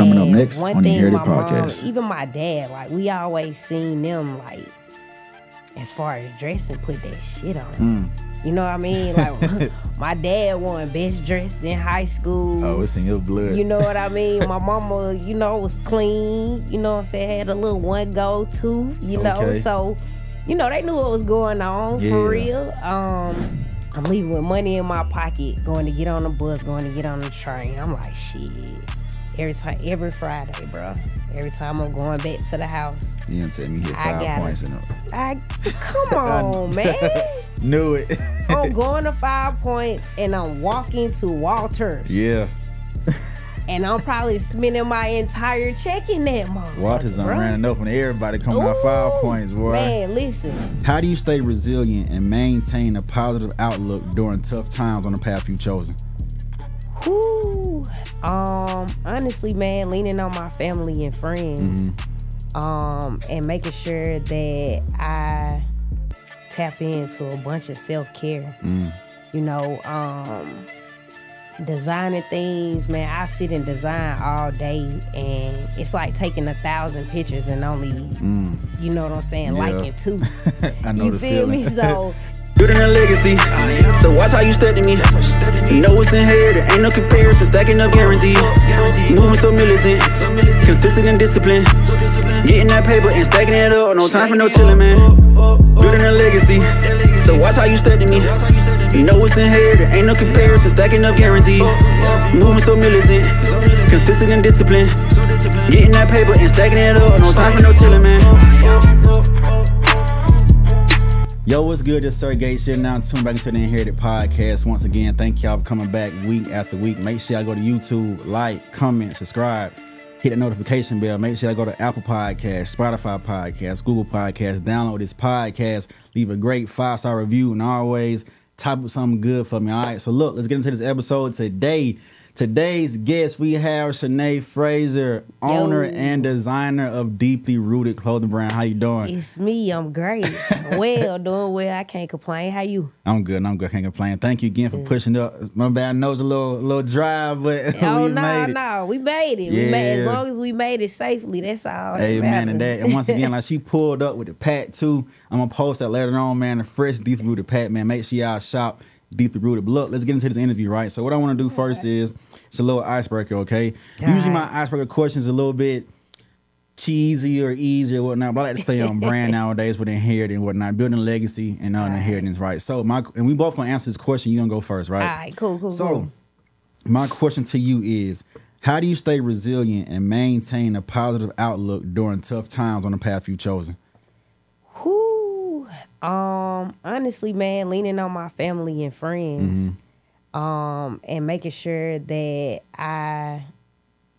coming up next one on the thing Heritage my mom, Podcast. even my dad, like we always seen them like, as far as dressing, put that shit on. You know what I mean? Like my dad won best dressed in high school. Oh, it's in your blood. You know what I mean? My mama, you know, was clean. You know what I'm saying? Had a little one go too. You know, so you know they knew what was going on for real. I'm leaving with money in my pocket, going to get on the bus, going to get on the train. I'm like, shit. Every Friday, bro. Every time I'm going back to the house. You didn't tell me you hit 5 points in it. Come on, man. Knew it. I'm going to 5 points and I'm walking to Walters. Yeah. And I'm probably spending my entire check in that month. Walters done ran up when everybody coming out 5 points, boy. Man, listen. How do you stay resilient and maintain a positive outlook during tough times on the path you've chosen? Whew. Honestly, man, leaning on my family and friends. And making sure that I tap into a bunch of self-care. You know, designing things, man. I sit and design all day, and it's like taking 1,000 pictures and only, you know what I'm saying, liking 2. I know you the feel feeling. me? So Building a legacy, so watch how you step to me. You know it's inherited, ain't no comparison, stacking up guaranteed. Moving so militant, consistent and disciplined. Getting that paper and stacking it up, no time for no chillin', man. Building a legacy, so watch how you step to me. You know it's inherited, ain't no comparison, stacking up guaranteed. Moving so militant, consistent and disciplined. Getting that paper and stacking it up, no time for no chillin', man. Yo, what's good? This is Sir Gate shit. Now tune back into the Inherited Podcast. Once again, thank y'all for coming back week after week. Make sure y'all go to YouTube, like, comment, subscribe, hit the notification bell. Make sure y'all go to Apple Podcasts, Spotify Podcasts, Google Podcasts. Download this podcast, leave a great 5-star review, and always type up something good for me. All right, so look, let's get into this episode today. Today's guest, we have Shanaè Frazier, owner and designer of Dply Rtd clothing brand. How you doing? it's me. I'm great. Doing well. I can't complain. How you? I'm good. Can't complain. Thank you again for pushing up. My bad, I know it's a little dry, but Oh, we made it. no. We made it. Yeah. As long as we made it safely, that's all. Amen to that. And once again, like she pulled up with the pat too. I'm gonna post that later on, man. The fresh Dply Rtd pat, man. Make sure y'all shop Dply Rtd. But look, let's get into this interview, right? So what I want to do first is it's a little icebreaker, okay? Usually my icebreaker questions a little bit cheesy or easy or whatnot, but I like to stay on brand nowadays with inheritance and whatnot, building legacy and inheritance, right? So and we both gonna answer this question. You gonna go first, right? All right, cool. So my question to you is, how do you stay resilient and maintain a positive outlook during tough times on the path you've chosen? Honestly, man, leaning on my family and friends, and making sure that I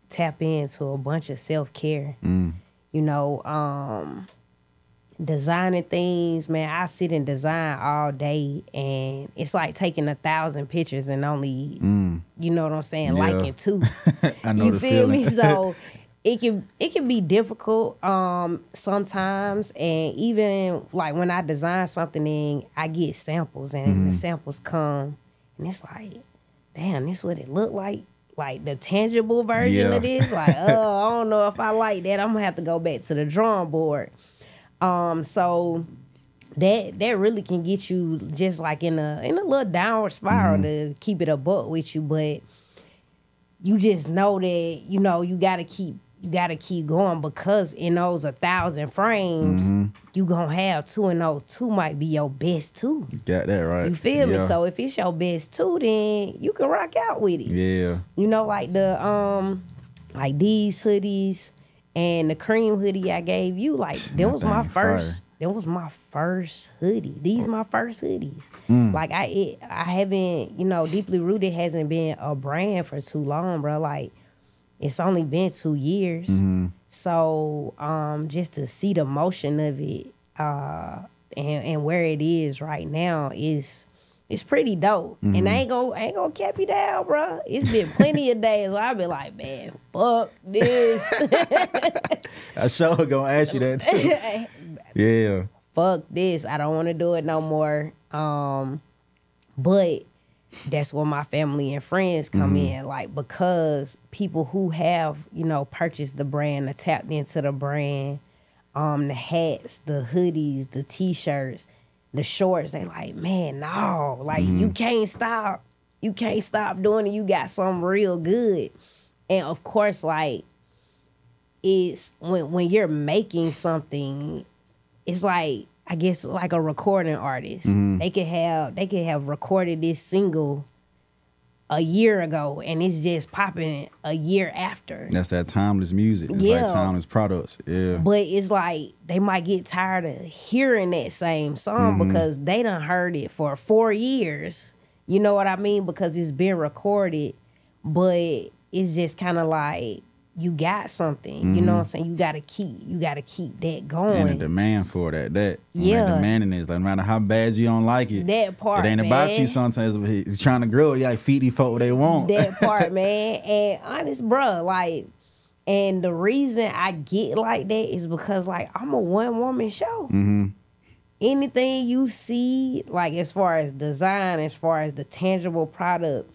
tap into a bunch of self-care. You know, designing things, man. I sit and design all day, and it's like taking 1,000 pictures and only, you know what I'm saying, liking 2. I know you the feel feeling. me? So it can be difficult sometimes, and even like when I design something and I get samples and the samples come and it's like, damn, this what it look like the tangible version of this. Like, oh, I don't know if I like that. I'm gonna have to go back to the drawing board. So that really can get you just like in a little downward spiral to keep it a buck with you, but you just know that, you know, you gotta keep going, because in those 1,000 frames, you gonna have 2, and those 2 might be your best 2. Got that right. You feel me? So if it's your best 2, then you can rock out with it. Yeah. You know, like the like these hoodies and the cream hoodie I gave you, like that was my first. That was my first hoodie. These my first hoodies. Like I haven't, you know, Dply Rtd hasn't been a brand for too long, bro. Like it's only been 2 years. So just to see the motion of it and where it is right now is pretty dope. And I ain't gonna cap you down, bro. It's been plenty of days where I've been like, man, fuck this. I sure gonna ask you that too. Yeah. Fuck this. I don't want to do it no more. But that's where my family and friends come in, like, because people who have, you know, purchased the brand, or tapped into the brand, the hats, the hoodies, the t-shirts, the shorts, they like, man, no, like, you can't stop. You can't stop doing it. You got something real good. And of course, like, it's when you're making something, it's like, I guess, like a recording artist. They could have recorded this single a year ago and it's just popping a year after. That's that timeless music. It's like timeless products. Yeah. But it's like they might get tired of hearing that same song because they done heard it for 4 years. You know what I mean? Because it's been recorded, but it's just kind of like, you got something, you know what I'm saying? You gotta keep that going. And the demand for that. Like, demanding is like, no matter how bad you don't like it, that part, it ain't about you sometimes. He's trying to grow. You gotta feed these folk what they want. That part, man. And honest, bro, like, and the reason I get like that is because, like, I'm a one-woman show. Anything you see, like, as far as design, as far as the tangible product,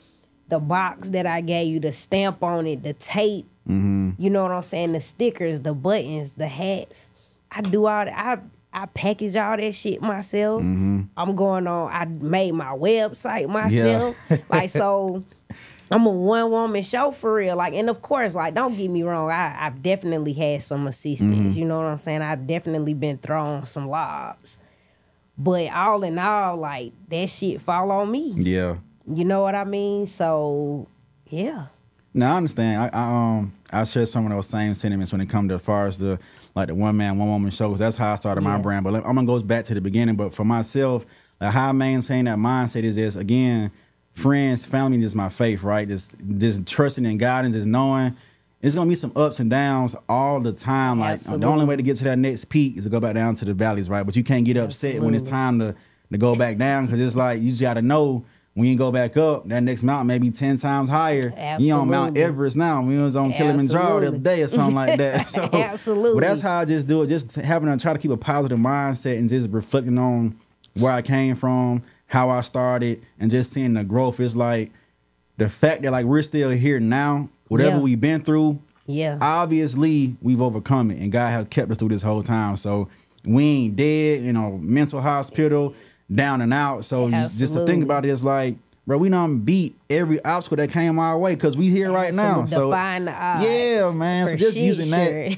the box that I gave you, the stamp on it, the tape, you know what I'm saying? The stickers, the buttons, the hats. I do all that. I package all that shit myself. I'm going on. I made my website myself. Like, so I'm a one-woman show for real. Like, and of course, like, don't get me wrong. I've definitely had some assistance. You know what I'm saying? I've definitely been thrown some lobs. But all in all, like, that shit fall on me. Yeah. You know what I mean? So, yeah. No, I understand. I share some of those same sentiments when it comes to as far as the one man, one woman shows. That's how I started my brand. But I'm gonna go back to the beginning. But for myself, like, how I maintain that mindset is this: again, friends, family is my faith, right? Just trusting in guidance, just knowing it's gonna be some ups and downs all the time. Like, the only way to get to that next peak is to go back down to the valleys, right? But you can't get upset when it's time to go back down, because it's like, you just gotta know, when you go back up, that next mountain may be 10 times higher. You on Mount Everest now. We was on Kilimanjaro the other day or something like that. So, but that's how I just do it. Just having to try to keep a positive mindset and just reflecting on where I came from, how I started, and just seeing the growth. It's like the fact that, like, we're still here now. Whatever we've been through, obviously we've overcome it, and God has kept us through this whole time. So we ain't dead, you know, mental hospital, down and out. So just to think about it, it's like, bro, we done beat every obstacle that came our way because we here right now. So define the odds. Yeah, man. So just using that,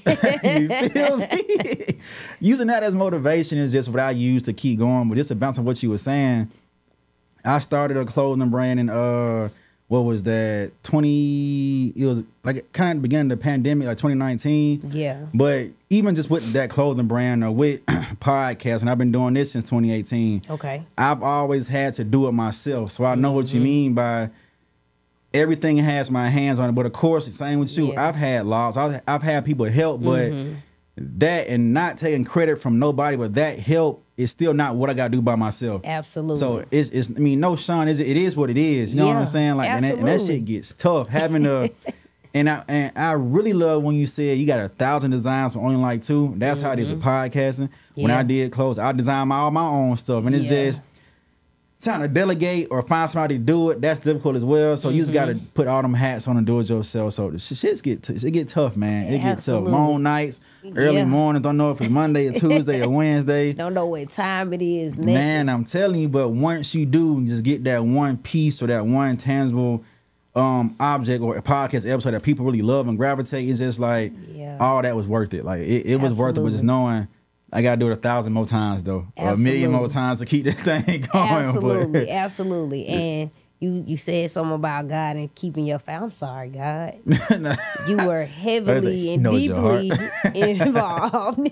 you feel me? Using that as motivation is just what I use to keep going. But just to bounce on what you were saying, I started a clothing brand in what was that? It was like kind of the beginning of the pandemic, like 2019. Yeah. But even just with that clothing brand or with podcast, and I've been doing this since 2018. Okay. I've always had to do it myself. So I know what you mean by everything has my hands on it. But of course, the same with you. I've had loss. I've had people help, but that, and not taking credit from nobody, but that help is still not what I got to do by myself. Absolutely. So it's I mean, no, Sean, it is what it is. You know what I'm saying? Like, and that shit gets tough. Having to, and I really love when you said you got 1,000 designs but only like 2. That's how it is with podcasting. When I did clothes, I designed all my own stuff, and it's just trying to delegate or find somebody to do it. That's difficult as well. So you just got to put all them hats on and do it yourself. So the shit get tough, man. It gets tough. Long nights, early mornings. Don't know if it's Monday or Tuesday or Wednesday. Don't know what time it is. Man, I'm telling you. But once you do, just get that one piece or that one tangible object or a podcast episode that people really love and gravitate, it's just like, all that was worth it. Like, it was worth it. But just knowing I gotta do it 1,000 more times though, or 1,000,000 more times to keep this thing going. Absolutely. And you said something about God and keeping your family. I'm sorry, God. You were heavily and deeply involved.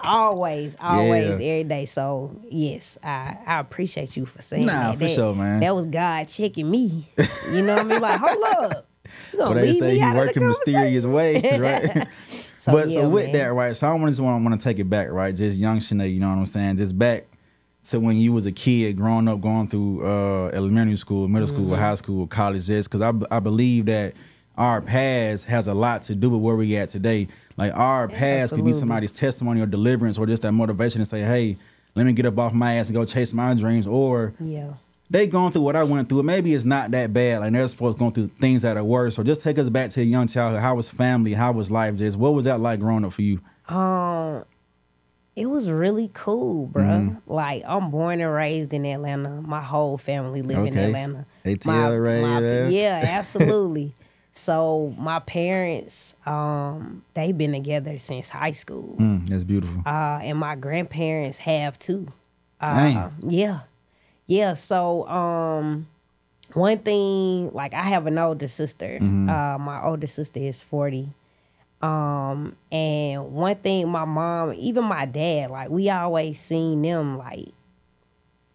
always, every day. So yes, I appreciate you for saying that. For sure, man. That was God checking me. You know what I mean? Like, hold up. You gonna leave me out of the working mysterious ways, right? So with that, right? So I want to take it back, right? Just young Shanae, you know what I'm saying? Just back to when you was a kid, growing up, going through elementary school, middle school, high school, college. Just because I believe that our past has a lot to do with where we at today. Like, our past could be somebody's testimony or deliverance, or just that motivation to say, hey, let me get up off my ass and go chase my dreams. Or they going through what I went through. Maybe it's not that bad. Like there's folks going through things that are worse. So just take us back to your young childhood. How was family? How was life? Just what was that like growing up for you? It was really cool, bro. Like I'm born and raised in Atlanta. My whole family live in Atlanta. ATL, right? Yeah, absolutely. So my parents, they've been together since high school. That's beautiful. And my grandparents have too. Dang. Yeah. So one thing, like I have an older sister. My older sister is 40. And one thing my mom, even my dad, like we always seen them like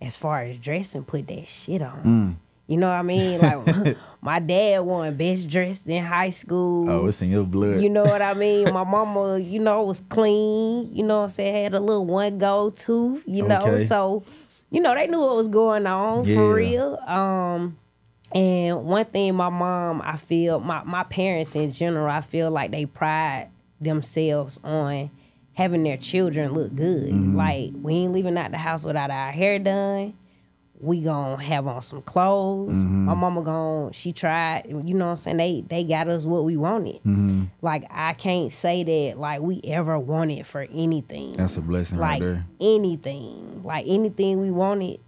as far as dressing, put that shit on. You know what I mean? Like my dad won best dressed in high school. Oh, it's in your blood. You know what I mean? My mama, you know, was clean. You know what I'm saying? Had a little one go-to, you know. So, you know, they knew what was going on for real. And one thing my mom, I feel, my parents in general, I feel like they pride themselves on having their children look good. Like, we ain't leaving out the house without our hair done. We gonna have on some clothes. My mama she tried, you know what I'm saying? They got us what we wanted. Like, I can't say that, like, we ever wanted for anything. That's a blessing like, right there. Anything. Like, anything we wanted,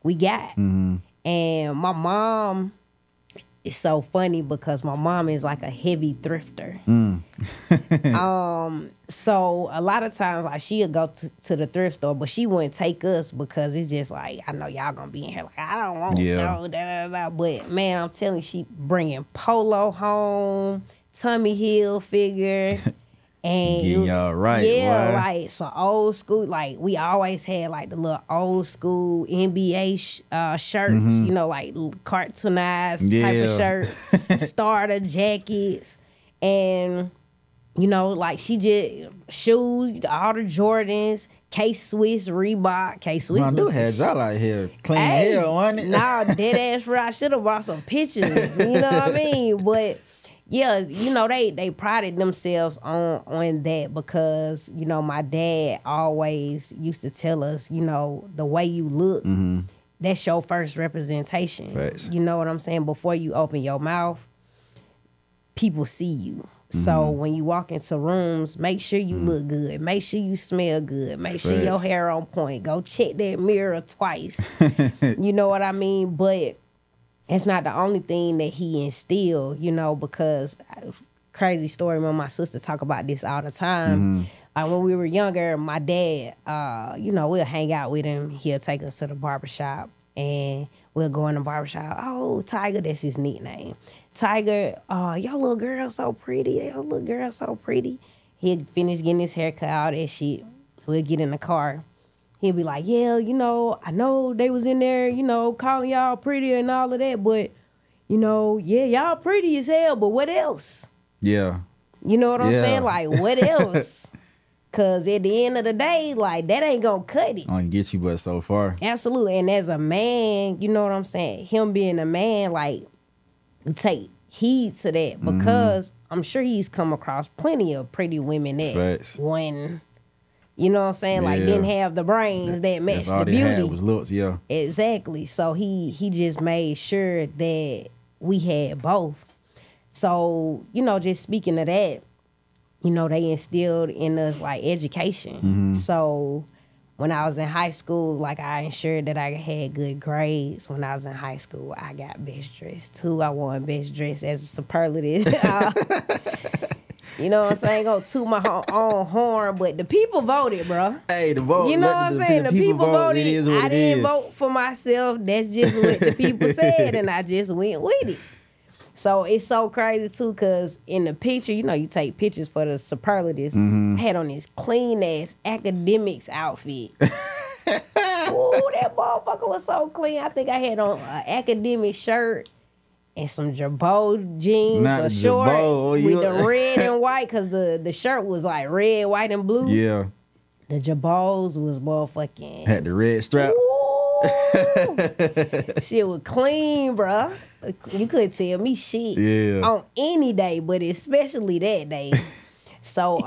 we got. And my mom is so funny because my mom is like a heavy thrifter. So a lot of times, like she'll go to the thrift store, but she wouldn't take us because it's just like, I know y'all gonna be in here like, I don't want no, da. But man, I'm telling you, she bringing Polo home, Tommy Hilfiger. And getting y'all right, yeah, like so old school. Like we always had like the little old school NBA shirts, you know, like cartoonized type of shirts, starter jackets, and you know, like she just shoes, all the Jordans, K-Swiss, Reebok, K-Swiss. I do had y'all out here clean hell, wasn't it? Nah, dead ass right. I should have brought some pictures. You know what I mean? But yeah, you know, they prided themselves on that because, you know, my dad always used to tell us, you know, the way you look, that's your first representation. Right. You know what I'm saying? Before you open your mouth, people see you. So when you walk into rooms, make sure you look good. Make sure you smell good. Make sure your hair on point. Go check that mirror twice. You know what I mean? But it's not the only thing that he instilled, you know, because crazy story, when my sister talk about this all the time. When we were younger, my dad, you know, we'll hang out with him. He'll take us to the barbershop and we'll go in the barbershop. Oh, Tiger, that's his nickname. Tiger, your little girl so pretty. Your little girl so pretty. He'll finish getting his hair cut, all that shit. We'll get in the car. He'll be like, yeah, you know, I know they was in there, you know, calling y'all pretty and all of that, but, you know, yeah, y'all pretty as hell, but what else? Yeah. You know what I'm saying? Like, what else? Because at the end of the day, like, that ain't going to cut it. Only get you but so far. Absolutely. And as a man, you know what I'm saying? Him being a man, like, you take heed to that because I'm sure he's come across plenty of pretty women that when... You know what I'm saying? Like, didn't have the brains that matched the beauty. All they had was looks, Exactly. So he just made sure that we had both. So, you know, just speaking of that, you know, they instilled in us, like, education. So when I was in high school, like, I ensured that I had good grades. When I was in high school, I got best dressed, too. I won best dressed as a superlative. You know what I'm saying? Go toot my own horn, but the people voted, bro. Hey, the vote. You know what I'm saying? The people voted. It is what I didn't vote for myself. That's just what the people said, and I just went with it. So it's so crazy too, cause in the picture, you know, you take pictures for the superlatives. I had on this clean ass academics outfit. Ooh, that motherfucker was so clean. I think I had on an academic shirt and some Jabot jeans or shorts with the red and white, because the shirt was like red, white, and blue. Yeah. The Jabots was motherfucking... Had the red strap. Shit was clean, bruh. You couldn't tell me shit on any day, but especially that day. So,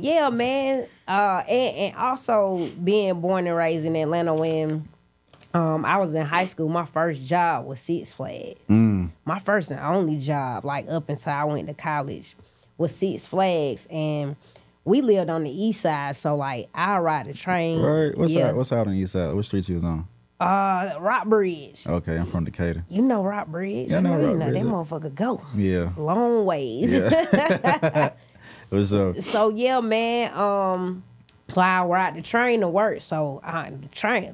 yeah, man. And also being born and raised in Atlanta when... I was in high school. My first job was Six Flags. My first and only job, like up until I went to college, was Six Flags, and we lived on the east side. So like, I ride the train. Right. What's out on the east side? What street you was on? Rock Bridge. Okay, I'm from Decatur. You know Rock Bridge? Yeah, I know Rock Bridge. That motherfucker go. Yeah. Long ways. Yeah. What's up? So yeah, man. So I ride the train to work. So the train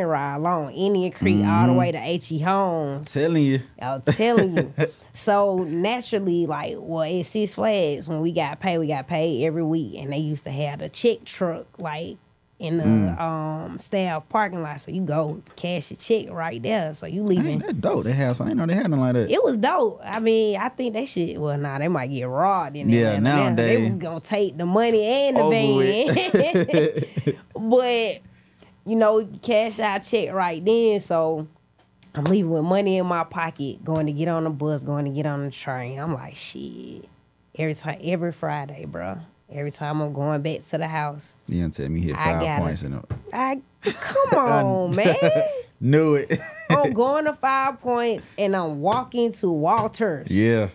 ride along Indian Creek all the way to H.E. Holmes. Telling you. I'm telling you. So naturally, like, well, at Six Flags, when we got paid every week, and they used to have the check truck, like, in the staff parking lot. So you go cash your check right there. So you leaving. That's dope. They have something. I didn't know they had nothing like that. It was dope. I mean, I think they should. Well, they might get robbed in there. Yeah, nowadays they were gonna take the money and the van. But you know, cash out check right then. So I'm leaving with money in my pocket, going to get on the bus, going to get on the train. I'm like, shit. Every Friday, bro. Every time I'm going back to the house. You didn't tell me you hit 5 points in it. Come on, man. Knew it. I'm going to 5 points and I'm walking to Walters. Yeah.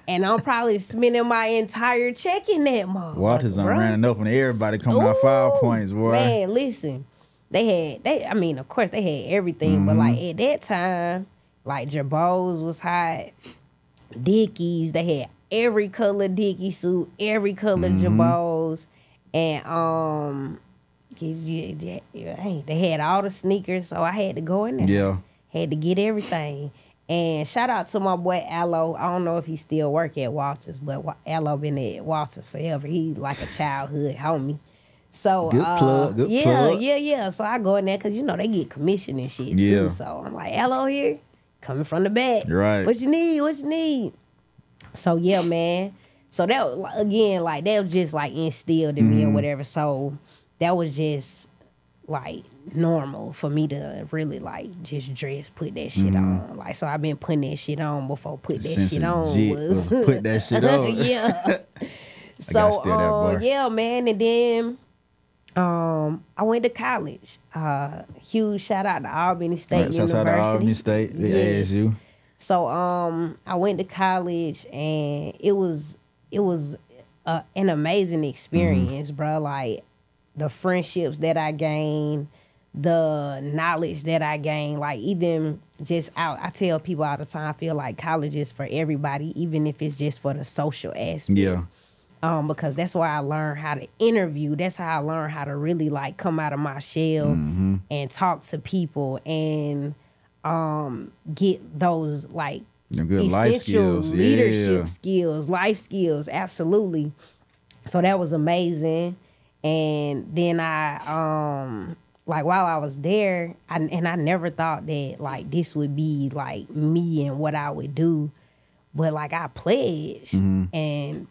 And I'm probably spending my entire check in that motherfucker. Walters done ran up on everybody coming out 5 points, boy. Man, listen. I mean, of course, they had everything, but like at that time, like Jabos was hot, Dickies, they had every color Dickie suit, every color Jabos, and they had all the sneakers, so I had to go in there. Yeah. Had to get everything. And shout out to my boy Allo. I don't know if he still work at Walters, but Allo been at Walters forever. He like a childhood homie. So good plug. Yeah. So I go in there because you know they get commission and shit too. So I'm like, Allo here, coming from the back. Right. What you need? So yeah, man. So that was, again, like that was just like instilled in me or whatever. So that was just like normal for me to really like just dress, put that shit on. Like, so I've been putting that shit on before put that shit on was put that shit on. Yeah. So yeah, man, and then I went to college. Huge shout out to Albany State University. Shout out to Albany State, the ASU. So I went to college and it was an amazing experience, bro. Like the friendships that I gained, the knowledge that I gained, like even just I tell people all the time, I feel like college is for everybody, even if it's just for the social aspect. Yeah. Because that's where I learned how to interview. That's how I learned how to really like come out of my shell and talk to people and get those like good essential life skills, leadership skills, life skills. Absolutely. So that was amazing. And then I like while I was there, I never thought that like this would be like me and what I would do, but like I pledged and.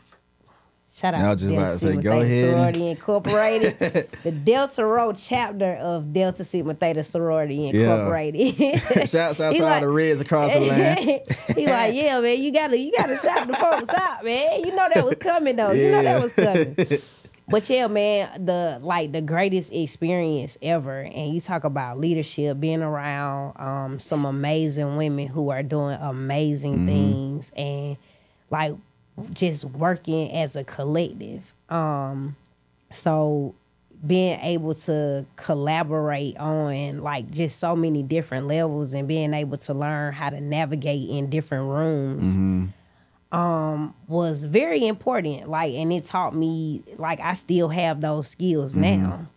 Shout out to Delta Sigma Theta Sorority Incorporated, the Delta Row chapter of Delta Sigma Theta Sorority Incorporated. Shouts out to all the Reds across the land. He like, yeah, man, you gotta shout the folks out, man. You know that was coming though. Yeah. You know that was coming. But yeah, man, the greatest experience ever. And you talk about leadership, being around some amazing women who are doing amazing things, and like just working as a collective. So being able to collaborate on like just so many different levels and being able to learn how to navigate in different rooms was very important. Like, and it taught me, like, I still have those skills now.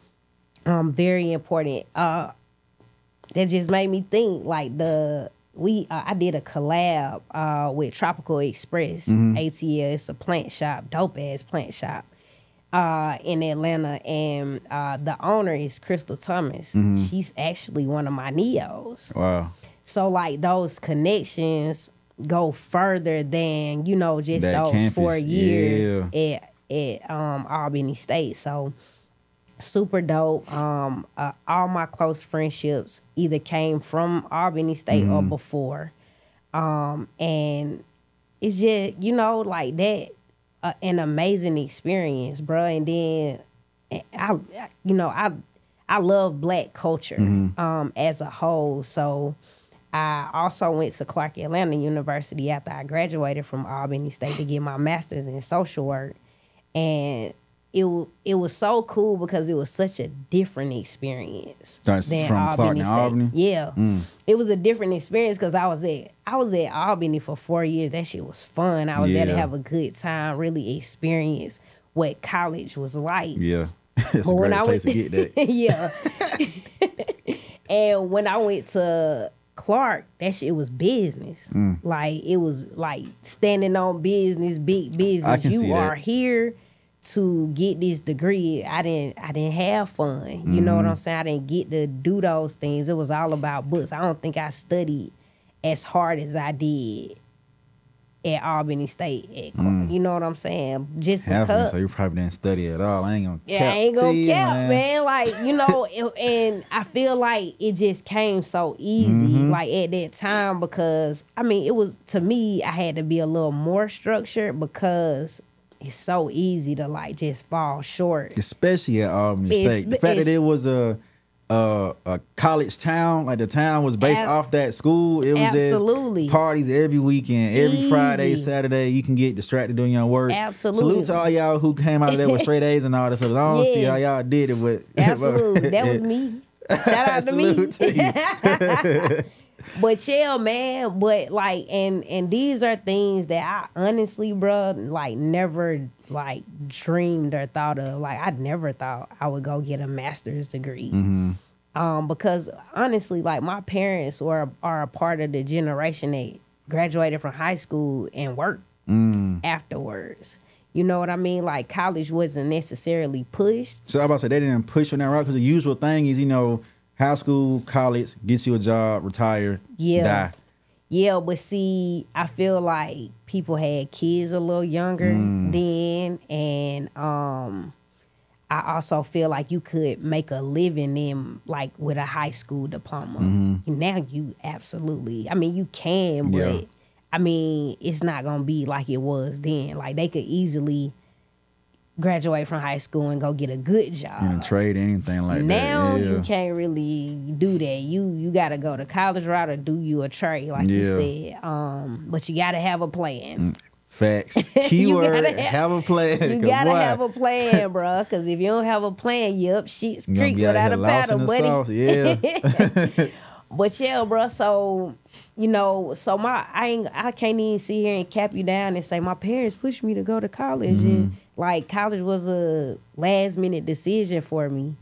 Very important. That just made me think like I did a collab with Tropical Express ATL. It's a plant shop, dope ass plant shop in Atlanta, and the owner is Crystal Thomas. She's actually one of my neos. Wow! So like those connections go further than just that those campus. 4 years at Albany State. So. Super dope. All my close friendships either came from Albany State or before. And it's just, like that, an amazing experience, bro. And then, I I love Black culture as a whole. So I also went to Clark Atlanta University after I graduated from Albany State to get my master's in social work. And it was so cool because it was such a different experience than from Albany Clark State. to Albany? Yeah. It was a different experience because I was at Albany for 4 years. That shit was fun. I was there to have a good time, really experience what college was like. Yeah. It's a great place to get that. Yeah. And when I went to Clark, that shit was business. Like, it was like standing on business, big business. You are here to get this degree. I didn't have fun. You know what I'm saying? I didn't get to do those things. It was all about books. I don't think I studied as hard as I did at Albany State at Clark. You know what I'm saying? Just because. So you probably didn't study at all. I ain't gonna cap. I ain't gonna cap, man. Like, you know, and I feel like it just came so easy, like at that time, because I mean, it was, to me, I had to be a little more structured because it's so easy to like just fall short. Especially at Albany State. The fact that it was a college town, like the town was based off that school. It was just parties every weekend, every Friday, Saturday. You can get distracted doing your work. Absolutely. Salute to all y'all who came out of there with straight A's and all that stuff. I don't see how y'all did it with. Absolutely. That was me. Shout out to me. To you. But yeah, man, but like, and these are things that I honestly, bro, like never like dreamed or thought of. Like, I never thought I would go get a master's degree. Because honestly, like, my parents are a part of the generation that graduated from high school and worked afterwards. You know what I mean? Like, college wasn't necessarily pushed. So I about to say, they didn't push on that route, because the usual thing is, you know, high school, college, gets you a job, retire, die. Yeah, but see, I feel like people had kids a little younger then, and I also feel like you could make a living in, like, with a high school diploma. Now you absolutely, I mean, you can, but I mean, it's not gonna be like it was then. Like, they could easily graduate from high school and go get a good job. In a trade, anything like that. Now you can't really do that. You got to go to college route or do you a trade, like you said. But you got to have a plan. Facts. Keyword, have a plan. You got to have a plan, bro. Because if you don't have a plan, you up shit's creek without a paddle, buddy. Yeah. But yeah, bro, so, you know, so I can't even sit here and cap you down and say my parents pushed me to go to college. And like, college was a last minute decision for me.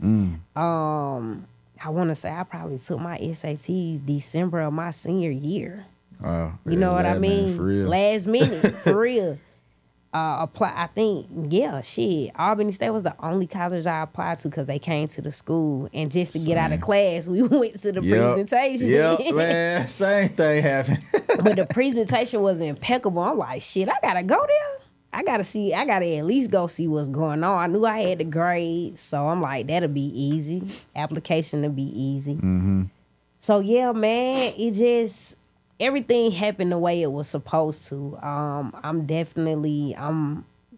I want to say I probably took my SATs December of my senior year. Wow. You know what I mean? For real. Last minute, for real. I think, Albany State was the only college I applied to because they came to the school, and just to get out of class, we went to the presentation. Yep, man, same thing happened. But the presentation was impeccable. I'm like, shit, I gotta go there. I gotta at least go see what's going on. I knew I had the grades, so I'm like, that'll be easy. Application will be easy. So yeah, man, it just, everything happened the way it was supposed to. I'm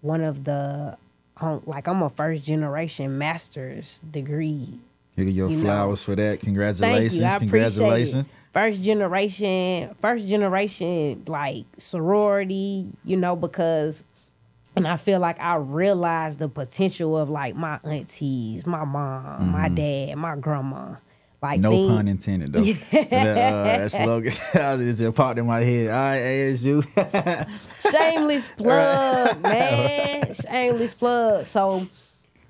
one of the, I'm a first generation master's degree. Here your flowers for that. Congratulations. Thank you. I Congratulations. Appreciate it. First generation, like, sorority, you know, because, and I feel like I realized the potential of, like, my aunties, my mom, my dad, my grandma. Like, no pun intended, though. That slogan just popped in my head. All right, ASU. Shameless plug, man. Shameless plug. So,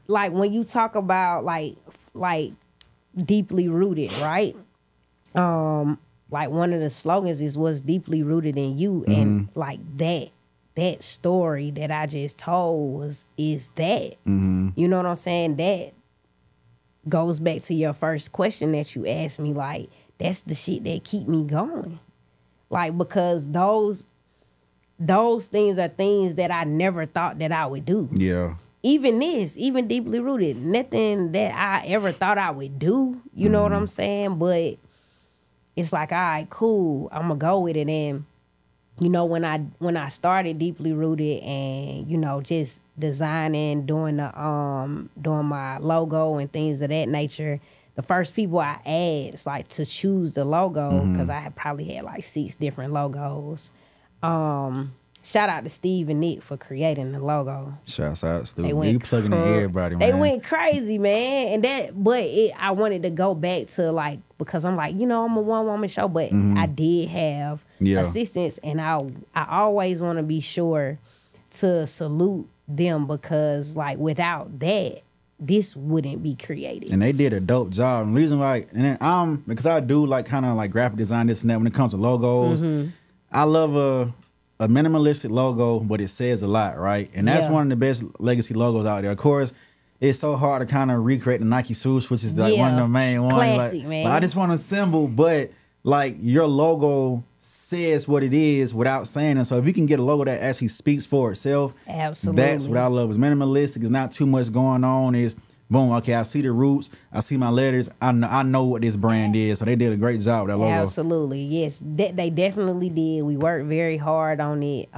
like, when you talk about, like deeply rooted, right? Like, one of the slogans is what's deeply rooted in you. And, like, that story that I just told is that. You know what I'm saying? That goes back to your first question that you asked me. Like, that's the shit that keep me going. Like, because those things are things that I never thought that I would do. Yeah. Even deeply rooted, nothing that I ever thought I would do. You know what I'm saying? But it's like, all right, cool, I'm gonna go with it. And you know, when I started Dply Rtd and, you know, just designing, doing my logo and things of that nature, the first people I asked like to choose the logo, because I had probably had like 6 different logos. Shout out to Steve and Nick for creating the logo. Shouts out, Steve. You plugging in everybody, man. They went crazy, man. And I wanted to go back to like, because I'm like, you know, I'm a one-woman show, but I did have assistants, and I always want to be sure to salute them, because like without that, this wouldn't be created. And they did a dope job. And the reason why, because I do like kind of like graphic design, this and that when it comes to logos. I love a minimalistic logo, but it says a lot, right? And that's one of the best legacy logos out there. Of course, it's so hard to kind of recreate the Nike swoosh, which is like one of the main ones. Classic, like, man. I just want a symbol, but like your logo says what it is without saying it. So if you can get a logo that actually speaks for itself, absolutely, that's what I love. It's minimalistic. It's not too much going on. It's boom. Okay, I see the roots. I see my letters. I know what this brand is. So they did a great job with that logo. Absolutely, yes, they definitely did. We worked very hard on it,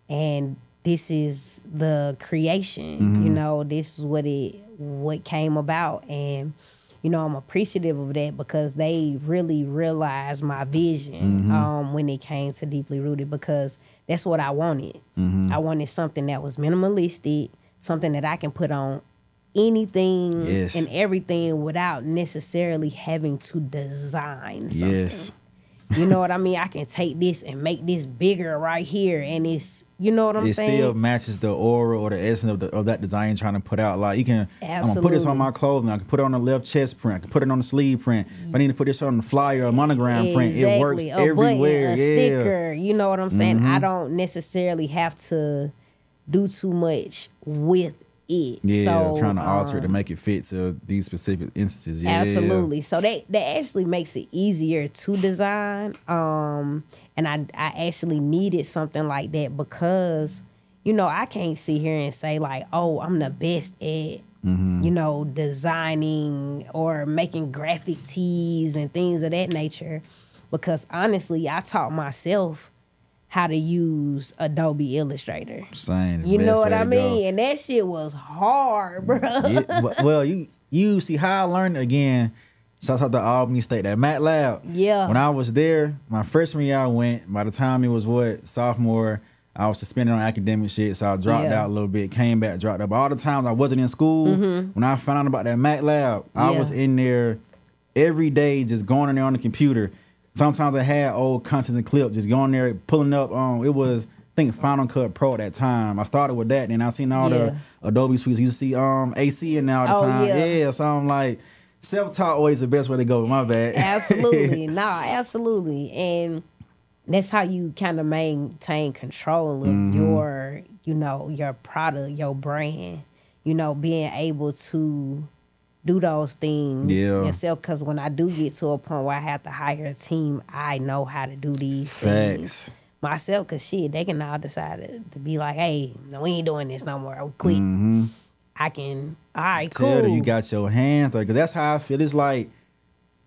and this is the creation. You know, this is what came about, and you know, I'm appreciative of that, because they really realized my vision when it came to Dply Rtd, because that's what I wanted. I wanted something that was minimalistic, something that I can put on anything and everything without necessarily having to design something. You know what I mean? I can take this and make this bigger right here, and it's, you know what I'm saying? It still matches the aura or the essence of that design you're trying to put out. Like, you can, I'm gonna put this on my clothing. I can put it on the left chest print. I can put it on the sleeve print. If I need to put this on the flyer or monogram print, it works everywhere. Button, a sticker. You know what I'm saying? I don't necessarily have to do too much with it. So, trying to alter it to make it fit to these specific instances. Absolutely. So that actually makes it easier to design. And I actually needed something like that, because, you know, I can't sit here and say like, oh, I'm the best at, you know, designing or making graphic tees and things of that nature, because honestly, I taught myself how to use Adobe Illustrator. Same. You know what I mean? And that shit was hard, bro. Well, you see how I learned again. Shout out to Albany State, that MATLAB. Yeah. When I was there, my freshman year I went. By the time it was sophomore, I was suspended on academic shit, so I dropped out a little bit, came back, dropped out. But all the times I wasn't in school, when I found out about that MATLAB, I was in there every day, just going in there on the computer. Sometimes I had old content and clips, just going there, pulling up. It was, I think, Final Cut Pro at that time. I started with that, and I seen all the Adobe suites. You see AC in there all the time. Yeah, so I'm like, self-taught always the best way to go. My bad. Absolutely. Absolutely. And that's how you kind of maintain control of your, you know, your product, your brand, you know, being able to do those things yourself. Because when I do get to a point where I have to hire a team, I know how to do these things myself. Because shit, they can all decide to be like, hey, no, we ain't doing this no more. We quit. I can, all right, cool. You got your hands there. Because that's how I feel. It's like,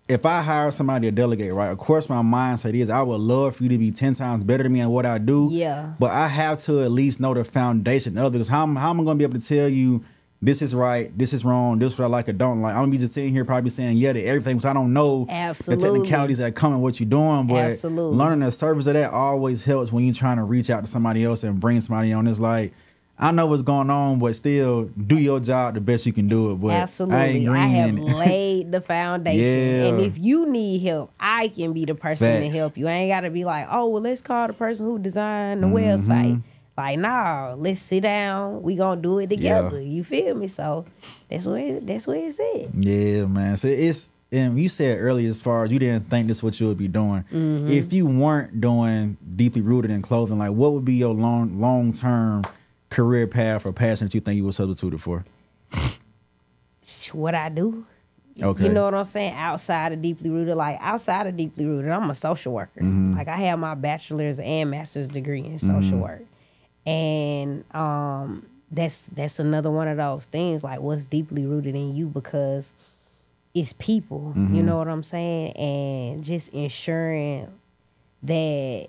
if I hire somebody to delegate, right, of course my mindset is I would love for you to be 10 times better than me at what I do. Yeah. But I have to at least know the foundation of it. Because how am I going to be able to tell you this is right, this is wrong, this is what I like or don't like? I'm going to be just sitting here probably saying to everything, because I don't know the technicalities that come in what you're doing. But learning the surface of that always helps when you're trying to reach out to somebody else and bring somebody on. It's like, I know what's going on, but still do your job the best you can do it. But absolutely, I have laid the foundation, and if you need help, I can be the person to help you. I ain't got to be like, oh, well, let's call the person who designed the website. Like, nah, let's sit down. We gonna do it together. You feel me? So that's where it's at. Yeah, man. So it's, and you said earlier, as far as you didn't think this is what you would be doing. If you weren't doing Dply Rtd in clothing, like what would be your long-term career path or passion that you think you were substituted for? What I do. Okay. You know what I'm saying? Outside of Dply Rtd, like outside of Dply Rtd, I'm a social worker. Like I have my bachelor's and master's degree in social work. And that's another one of those things, like what's deeply rooted in you, because it's people, you know what I'm saying? And just ensuring that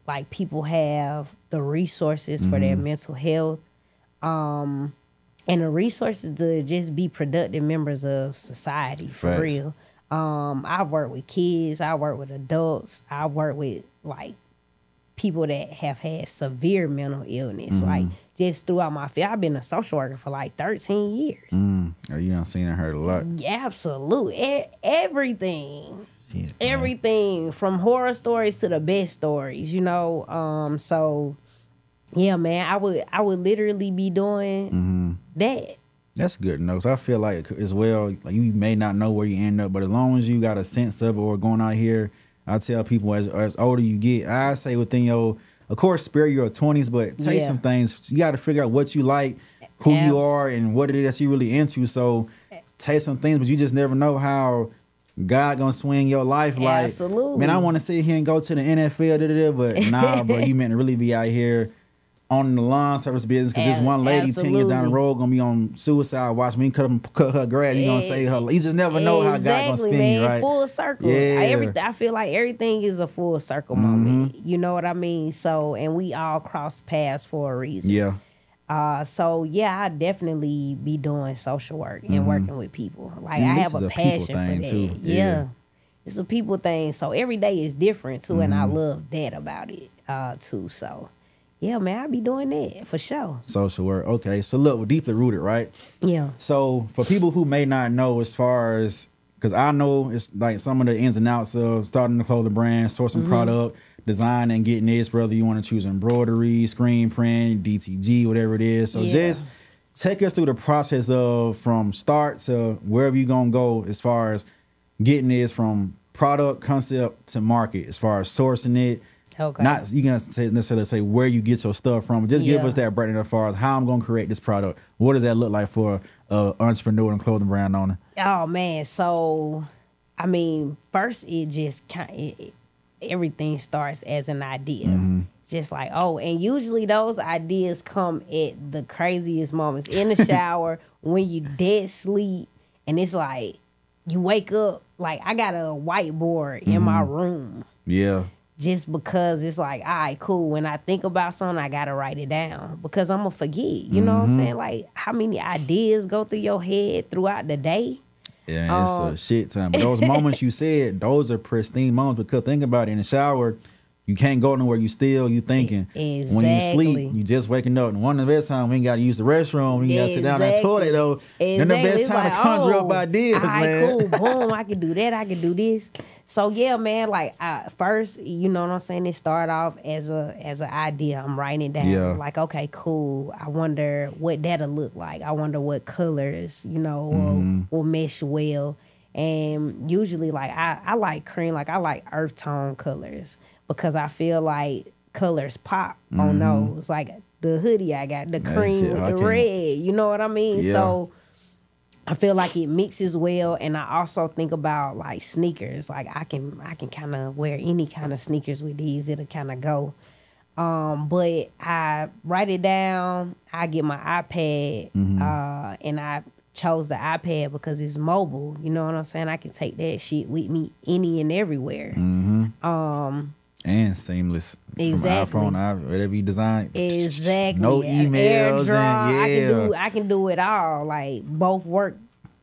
like people have the resources for their mental health, and the resources to just be productive members of society for Facts. real. I work with kids, I work with adults, I work with like people that have had severe mental illness. Like just throughout my field, I've been a social worker for like 13 years. Oh, you done seen and heard a lot. Yeah, absolutely. Everything. Shit, Everything from horror stories to the best stories, you know. So yeah, man, I would literally be doing that. That's good to know. 'Cause I feel like as well, like you may not know where you end up, but as long as you got a sense of it or going out here, I tell people as older you get, I say within your, of course, spare your 20s, but take some things. You got to figure out what you like, who you are, and what it is that you really into. So take some things, but you just never know how God gonna swing your life. Like, Absolutely. man, I want to sit here and go to the NFL, but nah, bro, you meant to really be out here on the lawn service business, because this one lady 10 years down the road gonna be on suicide watch. Me cut her grass, you gonna say her. You just never know how God gonna spin you, right? Full circle. Yeah. I feel like everything is a full circle moment. You know what I mean? So, and we all cross paths for a reason. Yeah. So yeah, I definitely be doing social work and working with people. Like, And I this have is a a people passion for thing, that. too. Yeah. Yeah. It's a people thing. So every day is different too, and I love that about it too. So yeah, man, I be doing that for sure. Social work. Okay. So look, we're deeply rooted, right? Yeah. So for people who may not know, as far as, because I know it's like some of the ins and outs of starting a clothing brand, sourcing product, design and getting this, whether you want to choose embroidery, screen print, DTG, whatever it is. So just take us through the process of from start to wherever you're going to go as far as getting this from product concept to market, as far as sourcing it. Okay. Not you can necessarily say where you get your stuff from. Just give us that breakdown as far as how I'm going to create this product. What does that look like for an entrepreneur and clothing brand owner? Oh man, so I mean, first it just everything starts as an idea. Just like, oh, and usually those ideas come at the craziest moments in the shower, when you dead sleep, and it's like you wake up. Like, I got a whiteboard in my room. Yeah. Just because it's like, all right, cool. When I think about something, I gotta write it down because I'm gonna forget. You know what I'm saying? Like, how many ideas go through your head throughout the day? Yeah, it's a shit time. But those moments you said, those are pristine moments, because think about it, in the shower, you can't go nowhere. You thinking. Exactly. When you sleep, you just waking up. And one of the best time, we ain't got to use the restroom. We got to sit down in that toilet, though. Then the best time to conjure up ideas, all right, man. Cool, boom, I can do that. I can do this. So yeah, man. Like, first, you know what I'm saying? It started off as an idea. I'm writing it down. Yeah. Like, okay, cool. I wonder what that'll look like. I wonder what colors, you know, will mesh well. And usually, like, I like cream. Like, I like earth tone colors, because I feel like colors pop on those. Like the hoodie I got, the cream with the red. You know what I mean? Yeah. So I feel like it mixes well. And I also think about like sneakers. Like I can kind of wear any kind of sneakers with these. It'll kind of go. But I write it down. I get my iPad, and I chose the iPad because it's mobile. You know what I'm saying? I can take that shit with me any and everywhere. And seamless. Exactly. From iPhone, whatever you design. Exactly. No emails. AirDrop. I can do it all. Like, both work,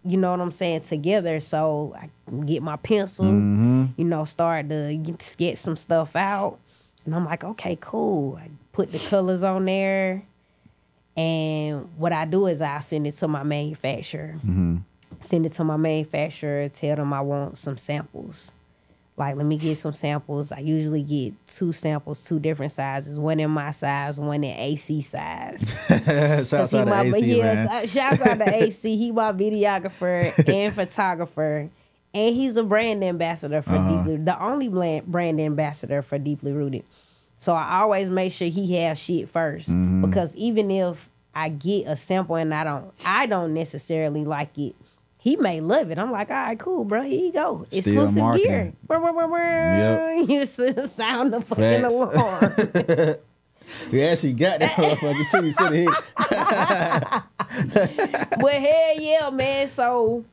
you know what I'm saying, together. So I can get my pencil, you know, start to sketch some stuff out. And I'm like, okay, cool. I put the colors on there. And what I do is I send it to my manufacturer. Send it to my manufacturer, tell them I want some samples. Like, let me get some samples. I usually get 2 samples, 2 different sizes. One in my size, one in AC size. Shouts out to AC, man. Shouts out to AC. He my videographer and photographer. And he's a brand ambassador for Dply. The only brand ambassador for Dply Rtd. So I always make sure he has shit first. Because even if I get a sample and I don't necessarily like it, he may love it. I'm like, all right, cool, bro. Here you go. Exclusive gear. Yep. You sound the fucking alarm. We actually got that motherfucker too. You should have hit. But hell yeah, man. So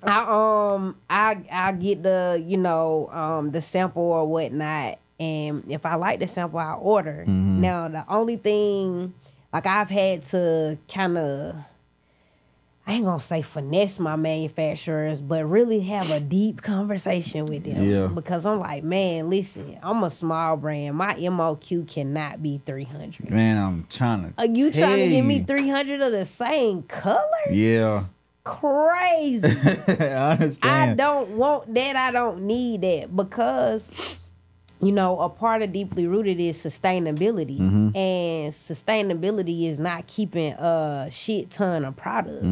I get the, you know, the sample or whatnot, And if I like the sample, I order. Now, the only thing, like I've had to kind of, I ain't gonna say finesse my manufacturers, but really have a deep conversation with them. Yeah. Because I'm like, man, listen, I'm a small brand. My MOQ cannot be 300. Man, I'm trying to. Are you trying to give me 300 of the same color? Yeah. Crazy. I understand. I don't want that. I don't need that because, you know, a part of Dply Rtd is sustainability. And sustainability is not keeping a shit ton of product.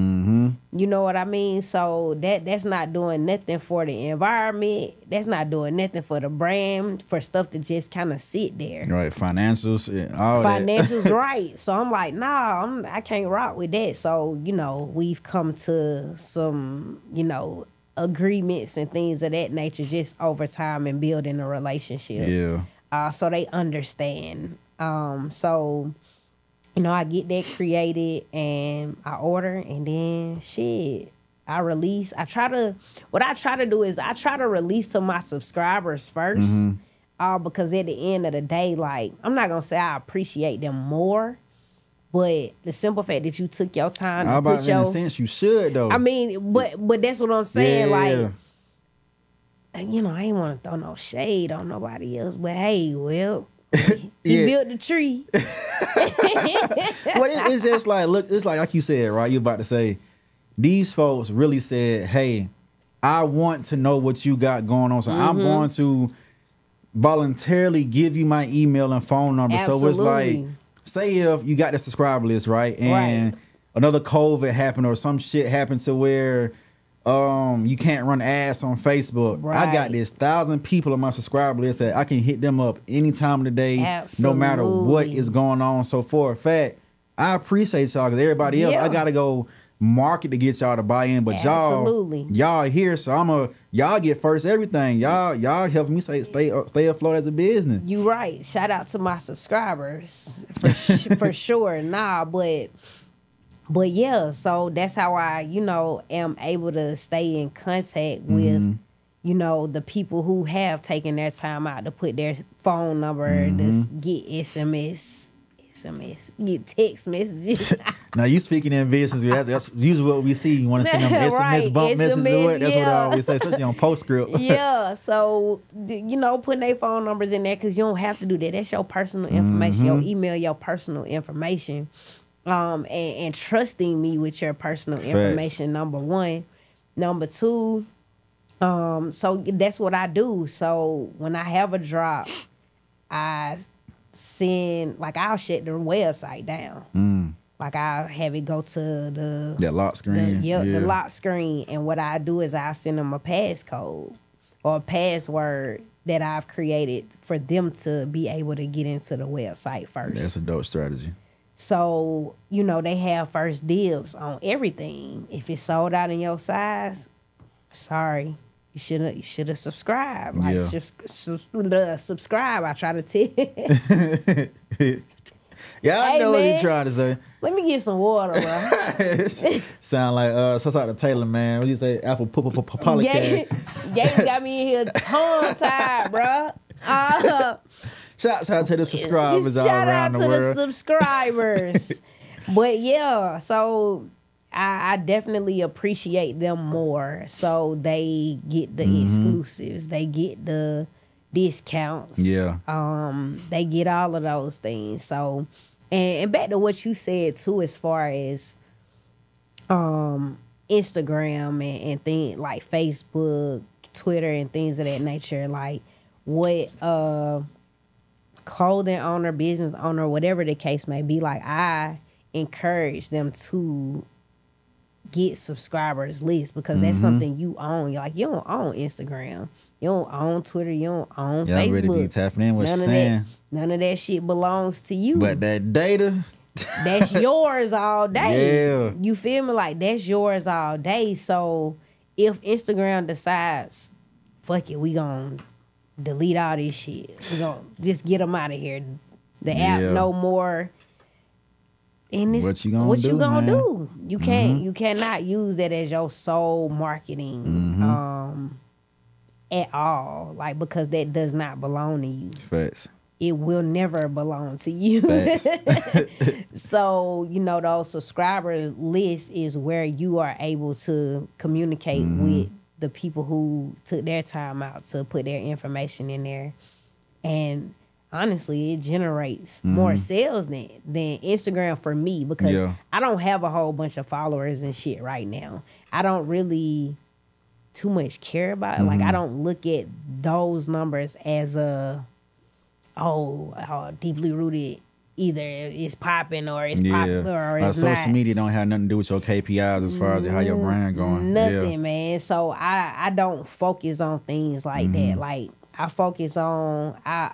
You know what I mean? So that's not doing nothing for the environment. That's not doing nothing for the brand, for stuff to just kind of sit there. Right, financials, all Financials, that. right. So I'm like, nah, I can't rock with that. So, you know, we've come to some, you know, agreements and things of that nature just over time and building a relationship. Yeah. So they understand. So, you know, I get that created and I order and then shit, I release. What I try to do is I try to release to my subscribers first. Because at the end of the day, like, I'm not going to say I appreciate them more, but the simple fact that you took your time to put your... in a sense, you should, though. I mean, but that's what I'm saying. Yeah. Like, you know, I ain't want to throw no shade on nobody else, but hey, well, you built the tree. Well, it's just like, look, it's like you said, right? You're about to say, these folks really said, hey, I want to know what you got going on. So I'm going to voluntarily give you my email and phone number. Absolutely. So it's like, say if you got the subscriber list, right? And another COVID happened or some shit happened to where you can't run ads on Facebook. I got this 1,000 people on my subscriber list that I can hit them up any time of the day, no matter what is going on. So for a fact, I appreciate y'all because everybody else, I gotta go market to get y'all to buy in. But y'all here, so y'all get first everything. Y'all help me stay afloat as a business. You right. Shout out to my subscribers for sure. Nah, but yeah, so that's how I, you know, am able to stay in contact with, you know, the people who have taken their time out to put their phone number, to get SMS, get text messages. Now you speaking in business, that's usually what we see. You want to send them SMS bump messages or what? That's what I always say, especially on postscript. Yeah, so, you know, putting their phone numbers in there because you don't have to do that. That's your personal information, your email, your personal information. And trusting me with your personal information, number one. Number two, so that's what I do. So when I have a drop, I send, like, I'll shut the website down. Like, I'll have it go to the lock screen. The lock screen. And what I do is I send them a passcode or a password that I've created for them to be able to get into the website first. That's a dope strategy. So, you know, they have first dibs on everything. If it's sold out in your size, sorry, you should have subscribed. Like, subscribe. I try to tell you. Yeah, I know what you're trying to say. Let me get some water, bro. Sound like so sorry to Taylor, man. What do you say? Apple Polycat. Gabe got me in here tongue tied, bro. Shout out to the subscribers all around the world. Shout out to the subscribers. But yeah, so I definitely appreciate them more. So they get the exclusives. They get the discounts. Yeah. They get all of those things. So, and back to what you said too, as far as Instagram and things like Facebook, Twitter, and things of that nature. Like what clothing owner, business owner, whatever the case may be, like I encourage them to get subscribers list because that's something you own. Like you don't own Instagram, you don't own Twitter, you don't own Facebook. Really be tapping in what you're saying. None of that shit belongs to you. But that data, that's yours all day. Yeah. You feel me? Like that's yours all day. So if Instagram decides, fuck it, we gonna delete all this shit. We gonna just get them out of here. The app no more. And this, what you gonna do? You can't. You cannot use that as your sole marketing at all, like, because that does not belong to you. Facts. It will never belong to you. So, you know, those subscriber lists is where you are able to communicate with the people who took their time out to put their information in there. And honestly, it generates more sales than Instagram for me, because I don't have a whole bunch of followers and shit right now. I don't really too much care about it. Like, I don't look at those numbers as a Dply Rtd, either it's popping or it's popular or it's not. Social media don't have nothing to do with your KPIs as far as how your brand going. Nothing, man. So I don't focus on things like that. Like, I focus on, I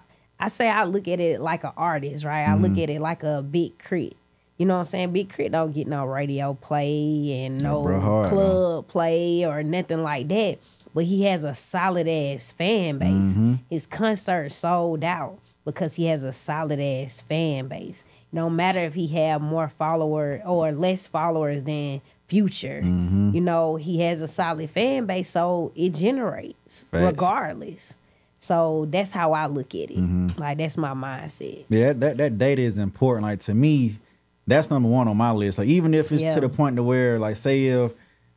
say I look at it like an artist, right? I look at it like a Big Crit. You know what I'm saying? Big Crit don't get no radio play and no club play or nothing like that. But he has a solid ass fan base. His concert sold out because he has a solid ass fan base. No matter if he have more followers or less followers than Future, you know, he has a solid fan base, so it generates regardless. So that's how I look at it. Like, that's my mindset. Yeah, that data is important. Like, to me, that's number one on my list. Like, even if it's to the point to where, like, say if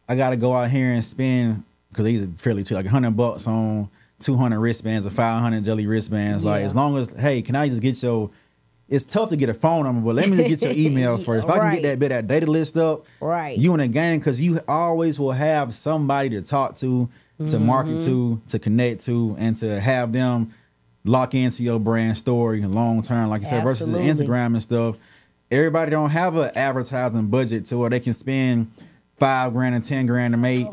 I got to go out here and spend, because these are fairly cheap, like $100 on 200 wristbands or 500 jelly wristbands. Like, as long as, hey, can I just get your, it's tough to get a phone number, but let me just get your email first. If I can get that data list up, you in the game, because you always will have somebody to talk to market to connect to, and to have them lock into your brand story long term, like you said, versus Instagram and stuff. Everybody don't have an advertising budget to where they can spend $5 grand and 10 grand to make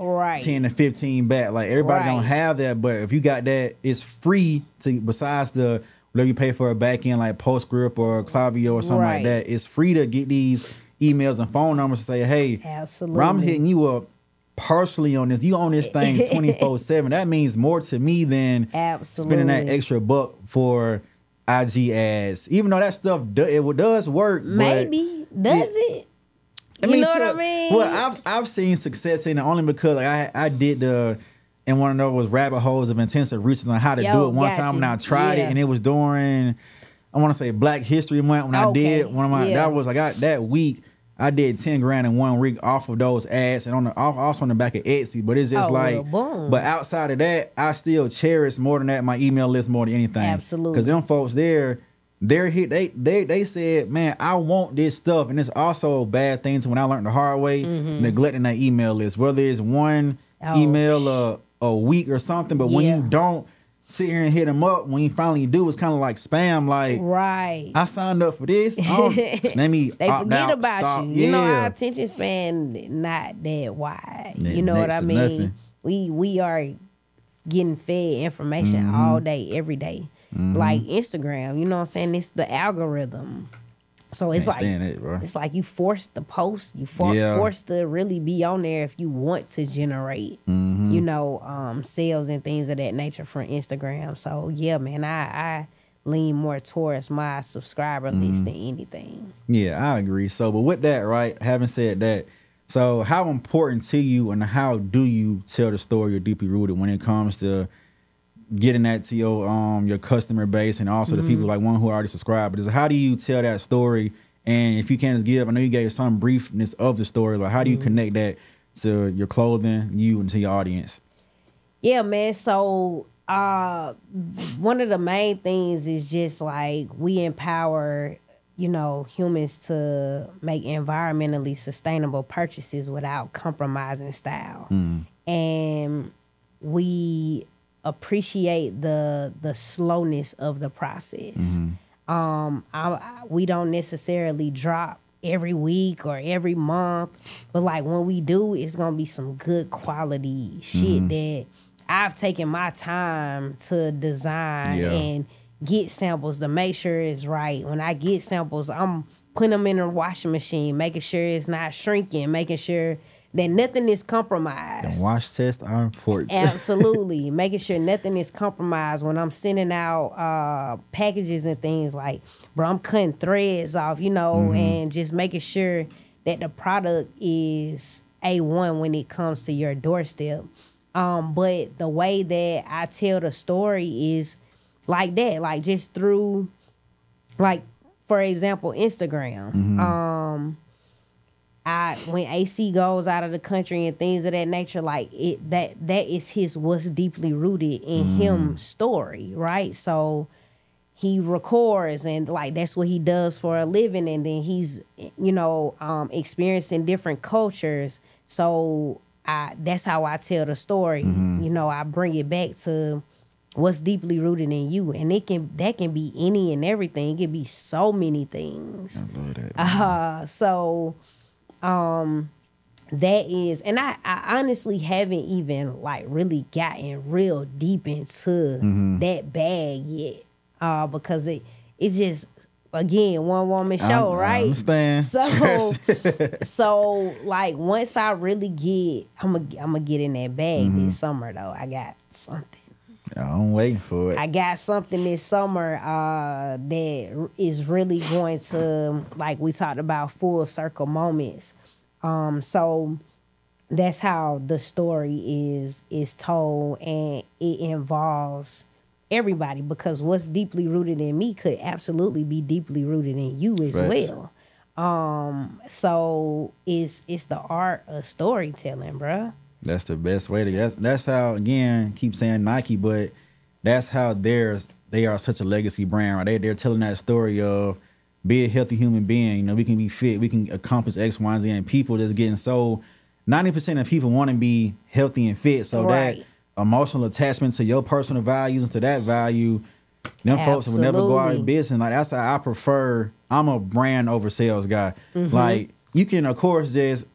10 to 15 back. Like, everybody don't have that, but if you got that, it's free to, besides the whatever you pay for a back end like PostScript or Klaviyo or something like that, it's free to get these emails and phone numbers to say, hey, I'm hitting you up partially on this. You own this thing 24/7. That means more to me than spending that extra buck for IG ads. Even though that stuff it does work, maybe does it? I mean, you know what I mean? Well, I've seen success in it only because, like, I did and one of those rabbit holes of intensive research on how to do it one time, and I tried it, and it was during, I want to say, Black History Month when I did one of my that was like that week. I did 10 grand in 1 week off of those ads, and also on the back of Etsy. But it's just but outside of that, I still cherish more than that my email list more than anything. Absolutely, because them folks they said, man, I want this stuff. And it's also a bad thing to when I learned the hard way, neglecting that email list, whether it's one email a week or something. But when you don't sit here and hit them up, when you finally do, it's kind of like spam. Like, I signed up for this. Let me they forget about you. You know, our attention span not that wide. You know what I mean? We are getting fed information all day, every day. Like Instagram, you know what I'm saying? It's the algorithm. So it's it's like you force the post, you forced to really be on there if you want to generate, you know, sales and things of that nature from Instagram. So yeah, man, I lean more towards my subscriber list than anything. Yeah, I agree. So, but with that, right, having said that, so how important to you and how do you tell the story of Dply Rtd when it comes to getting that to your customer base and also the people like one who already subscribed? But how do you tell that story? And if you can just give, I know you gave some briefness of the story, but how do you connect that to your clothing, you, and to your audience? Yeah, man. So one of the main things is just like we empower, you know, humans to make environmentally sustainable purchases without compromising style. And we appreciate the slowness of the process. We don't necessarily drop every week or every month, but like when we do, it's gonna be some good quality shit that I've taken my time to design and get samples to make sure it's right. When I get samples, I'm putting them in a washing machine, making sure it's not shrinking, making sure that nothing is compromised. The wash tests are important. Absolutely. Making sure nothing is compromised when I'm sending out packages and things. Like, bro, I'm cutting threads off, you know, and just making sure that the product is A1 when it comes to your doorstep. But the way that I tell the story is like that, like just through, like, for example, Instagram. When AC goes out of the country and things of that nature, like that is his what's deeply rooted in him story, right? So he records and like that's what he does for a living, and then he's experiencing different cultures. So that's how I tell the story. I bring it back to what's deeply rooted in you, and that can be any and everything. It can be so many things. I love that. That is, and I honestly haven't even like really gotten real deep into that bag yet, because it's just again one woman show, right? I understand. So like once I really get, I'm gonna get in that bag this summer though. I got something. I'm waiting for it. I got something this summer that is really going to, like we talked about, full circle moments. So that's how the story is told, and it involves everybody, because what's deeply rooted in me could absolutely be deeply rooted in you as well. So it's the art of storytelling, bruh. That's the best way to. That's how, again, keep saying Nike, but that's how they are such a legacy brand, right? They're telling that story of be a healthy human being. We can be fit, we can accomplish X, Y, and Z, and people just getting so. 90% of people want to be healthy and fit, so that emotional attachment to your personal values and to that value, them folks will never go out of business. Like that's how I prefer. I'm a brand over sales guy. Like you can, of course, just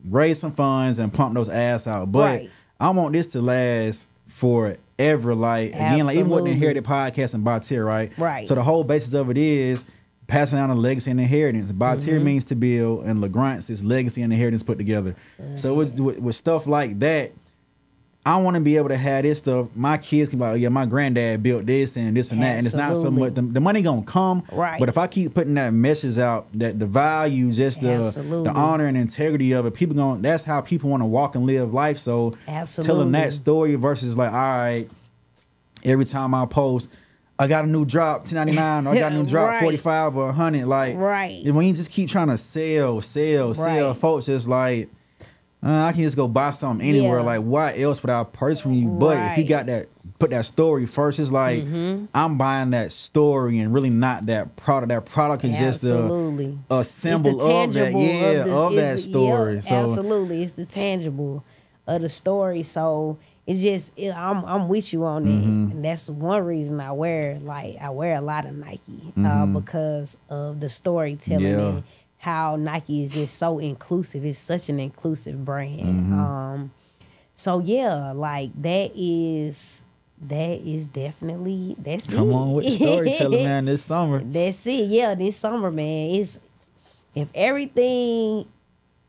raise some funds and pump those ass out, but I want this to last forever. Like again, like even with the Inherited podcast and Batir, right? So the whole basis of it is passing down a legacy and inheritance. Batir means to build, and Legrand's is legacy and inheritance put together. So with stuff like that, I want to be able to have this stuff. My kids can be like, oh, yeah, my granddad built this and this and that. And it's not so much, the money gonna come. But if I keep putting that message out, that the value, just the honor and integrity of it, that's how people want to walk and live life. So telling that story versus like, all right, every time I post, I got a new drop, $10.99, or I got a new drop, $45 or $100. Like, when you just keep trying to sell, folks just like, I can just go buy something anywhere. Like, why else would I purchase from you? But if you got that, put that story first, it's like, I'm buying that story and really not that product. That product is just a symbol of that, of that story. Yeah, so, absolutely. It's the tangible of the story. So it's just, I'm with you on that. And that's one reason I wear a lot of Nike, because of the storytelling and how Nike is just so inclusive. It's such an inclusive brand. So yeah, like that is definitely, that's Come on with the storytelling, man, this summer. That's it. Yeah, this summer, man. If everything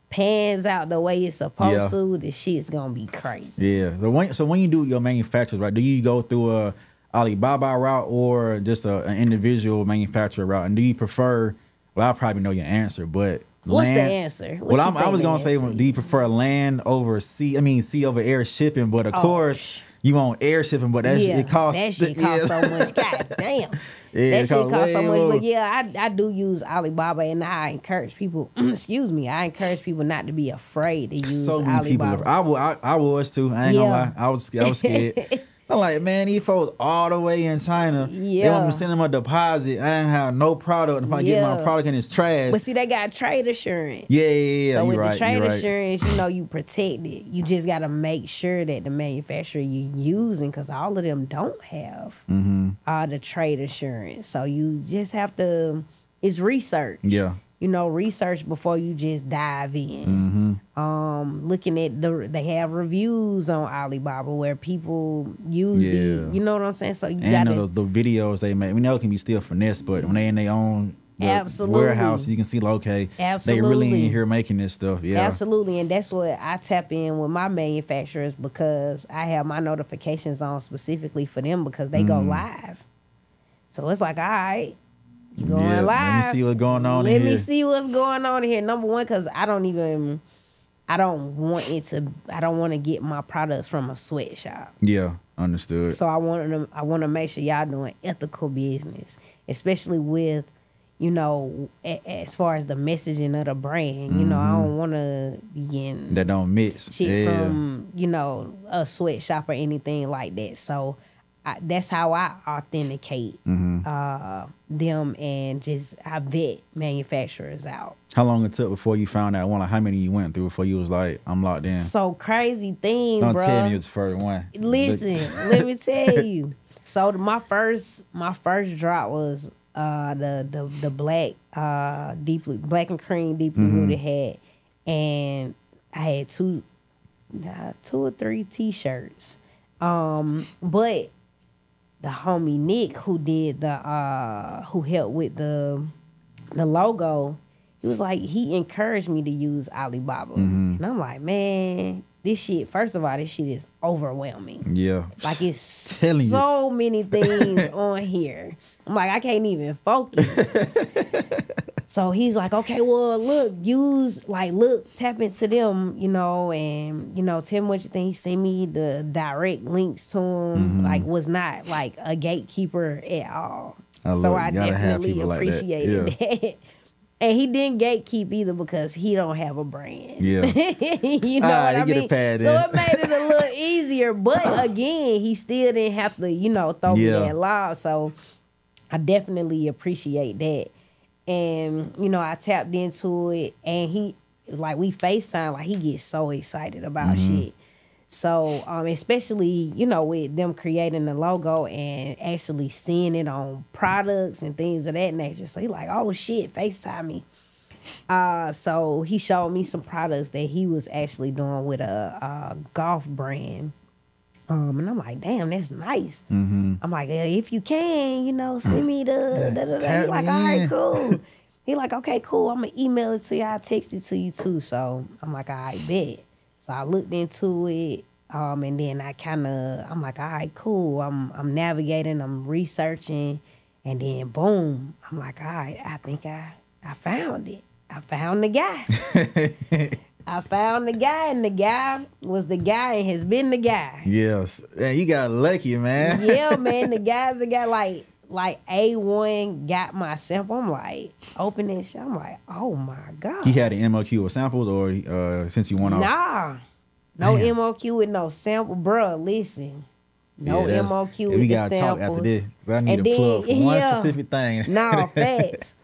pans out the way it's supposed to, the shit's gonna be crazy. Yeah. So when you do your manufacturers, right, do you go through a Alibaba route or just an individual manufacturer route? And do you prefer, well, I probably know your answer, but what's the answer? I was gonna say, do you prefer land over sea? I mean, sea over air shipping, but of course you want air shipping, but it costs. That shit costs so much. God damn. That shit costs so much. But yeah, I do use Alibaba, and I encourage people. I encourage people not to be afraid to use Alibaba. I was too. I ain't gonna lie. I was scared. I'm like, man, these folks all the way in China, they want me to send them a deposit. I ain't have no product. If I get my product and it's trash. But see, they got trade assurance. Yeah. So with the trade assurance, you protect it. You just got to make sure that the manufacturer you're using, because all of them don't have the trade assurance. So you just have to, it's research. Yeah. Research before you just dive in. Looking at they have reviews on Alibaba where people use you know what I'm saying? So you got the videos they make. We know it can be still finesse, but when they in their own warehouse, you can see, like, okay, they really in here making this stuff. Yeah, absolutely. And that's what I tap in with my manufacturers, because I have my notifications on specifically for them, because they go live. So it's like, all right, you going live. Let me see what's going on Let me see what's going on here. Number one, because I don't I don't want to get my products from a sweatshop. Yeah, understood. So I want to make sure y'all doing ethical business, especially with, you know, as far as the messaging of the brand. You know, I don't want to be getting that don't mix shit from, you know, a sweatshop or anything like that. So that's how I authenticate them, and just I vet manufacturers out. How long it took before you found out one? Like how many you went through before you was like, I'm locked in? So crazy thing, Don't bro. tell me it's the first one. Listen, let me tell you. So my first drop was the black black and cream deeply rooted hat, and I had two or three t-shirts. But the homie Nick, who did who helped with the logo, he was like, he encouraged me to use Alibaba. And I'm like, man, this shit, first of all, this shit is overwhelming. Yeah. Like, it's so many things on here. I'm like, I can't even focus. So he's like, okay, well, look, tap into them, you know, and, you know, tell me what you think. He sent me the direct links to him, like, was not, like, a gatekeeper at all. I definitely appreciated that. And he didn't gatekeep either because he don't have a brand. Yeah. You know what I mean? So it made it a little easier. But again, he still didn't have to, you know, throw me that lob. So I definitely appreciate that. And, you know, I tapped into it, and he, like, we FaceTime, like, he gets so excited about shit. So, especially, you know, with them creating the logo and actually seeing it on products and things of that nature. So he like, oh shit, FaceTime me. So he showed me some products that he was actually doing with a golf brand. And I'm like, damn, that's nice. I'm like, if you can, you know, send me the He like, all right, cool. He like, okay, cool. I'm gonna email it to you. I'll text it to you too. So I'm like, all right, bet. So I looked into it, and then I'm like, all right, cool. I'm navigating, I'm researching, and then boom, I'm like, all right, I think I found it. I found the guy. I found the guy, and the guy was the guy and has been the guy. Yes. Yeah, you got lucky, man. Yeah, man. The guy's the guy, like A1 got my sample. I'm like, open this shit. I'm like, oh my God. He had an MOQ of samples, or since you went off? Nah. No MOQ with no sample. Bruh, listen. No MOQ with we the gotta samples. talk after this. I need to plug for one specific thing. Nah, facts.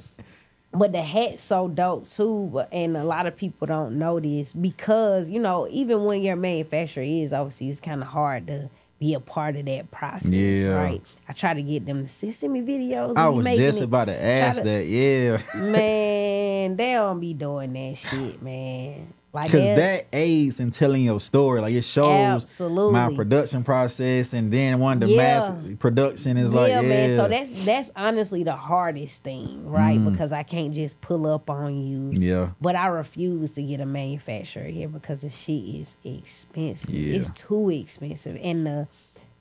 But the hat's so dope too, and a lot of people don't know this because, you know, even when your manufacturer is, obviously it's kind of hard to be a part of that process, right? I try to get them to send me videos. I was just about to ask that, Man, they don't be doing that shit, man. Like, because that aids in telling your story. Like, it shows my production process, and then one of the mass production is man. So that's honestly the hardest thing, right? Because I can't just pull up on you. Yeah. But I refuse to get a manufacturer here because the shit is expensive. Yeah. It's too expensive, and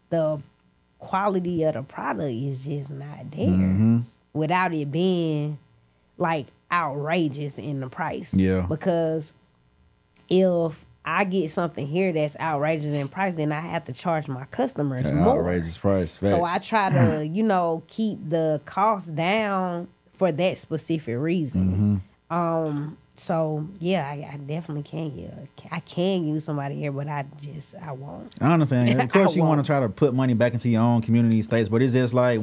the quality of the product is just not there without it being like outrageous in the price. Yeah. Because if I get something here that's outrageous in price, then I have to charge my customers more. Outrageous price. Facts. So I try to, you know, keep the cost down for that specific reason. So yeah, I definitely can. Yeah, I can use somebody here, but I won't. I understand. Of course, you want to try to put money back into your own community states, but it's just like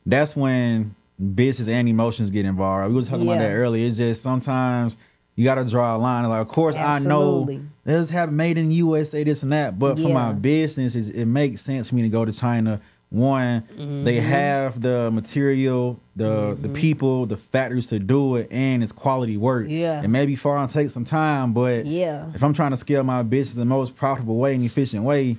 that's when business and emotions get involved. We were talking about that earlier. It's just sometimes you got to draw a line. Like, of course, I know let's have made in USA, this and that. But for my business, it makes sense for me to go to China. One, they have the material, the people, the factories to do it, and it's quality work. Yeah. It may be far and take some time, but if I'm trying to scale my business the most profitable way and efficient way,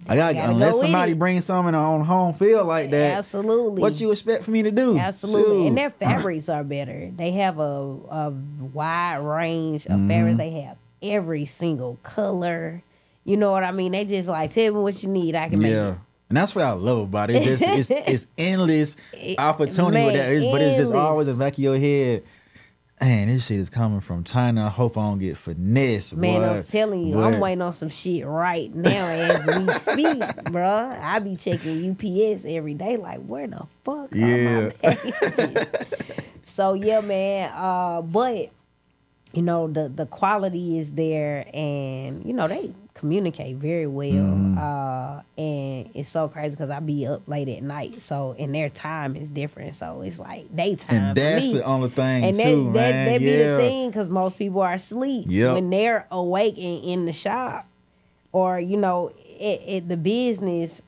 I gotta unless somebody brings something on home field like that. Absolutely. What you expect for me to do? Absolutely. Shoot. And their fabrics are better. They have a wide range of fabrics. They have every single color. You know what I mean? They just like, tell me what you need, I can make it. And that's what I love about it. It's endless opportunity with that. But it's just always in the back of your head. man, this shit is coming from China. I hope I don't get finessed, Man, boy. I'm telling you, I'm waiting on some shit right now as we speak, bruh. I be checking UPS every day, like, where the fuck are my packages? So, yeah, man. But, you know, the quality is there, and, you know, they communicate very well. And it's so crazy because I be up late at night, so, and their time is different, so it's like daytime. And that's for me. the only thing, and too, man. That be the thing, because most people are asleep when they're awake and in the shop, or, you know, at the business,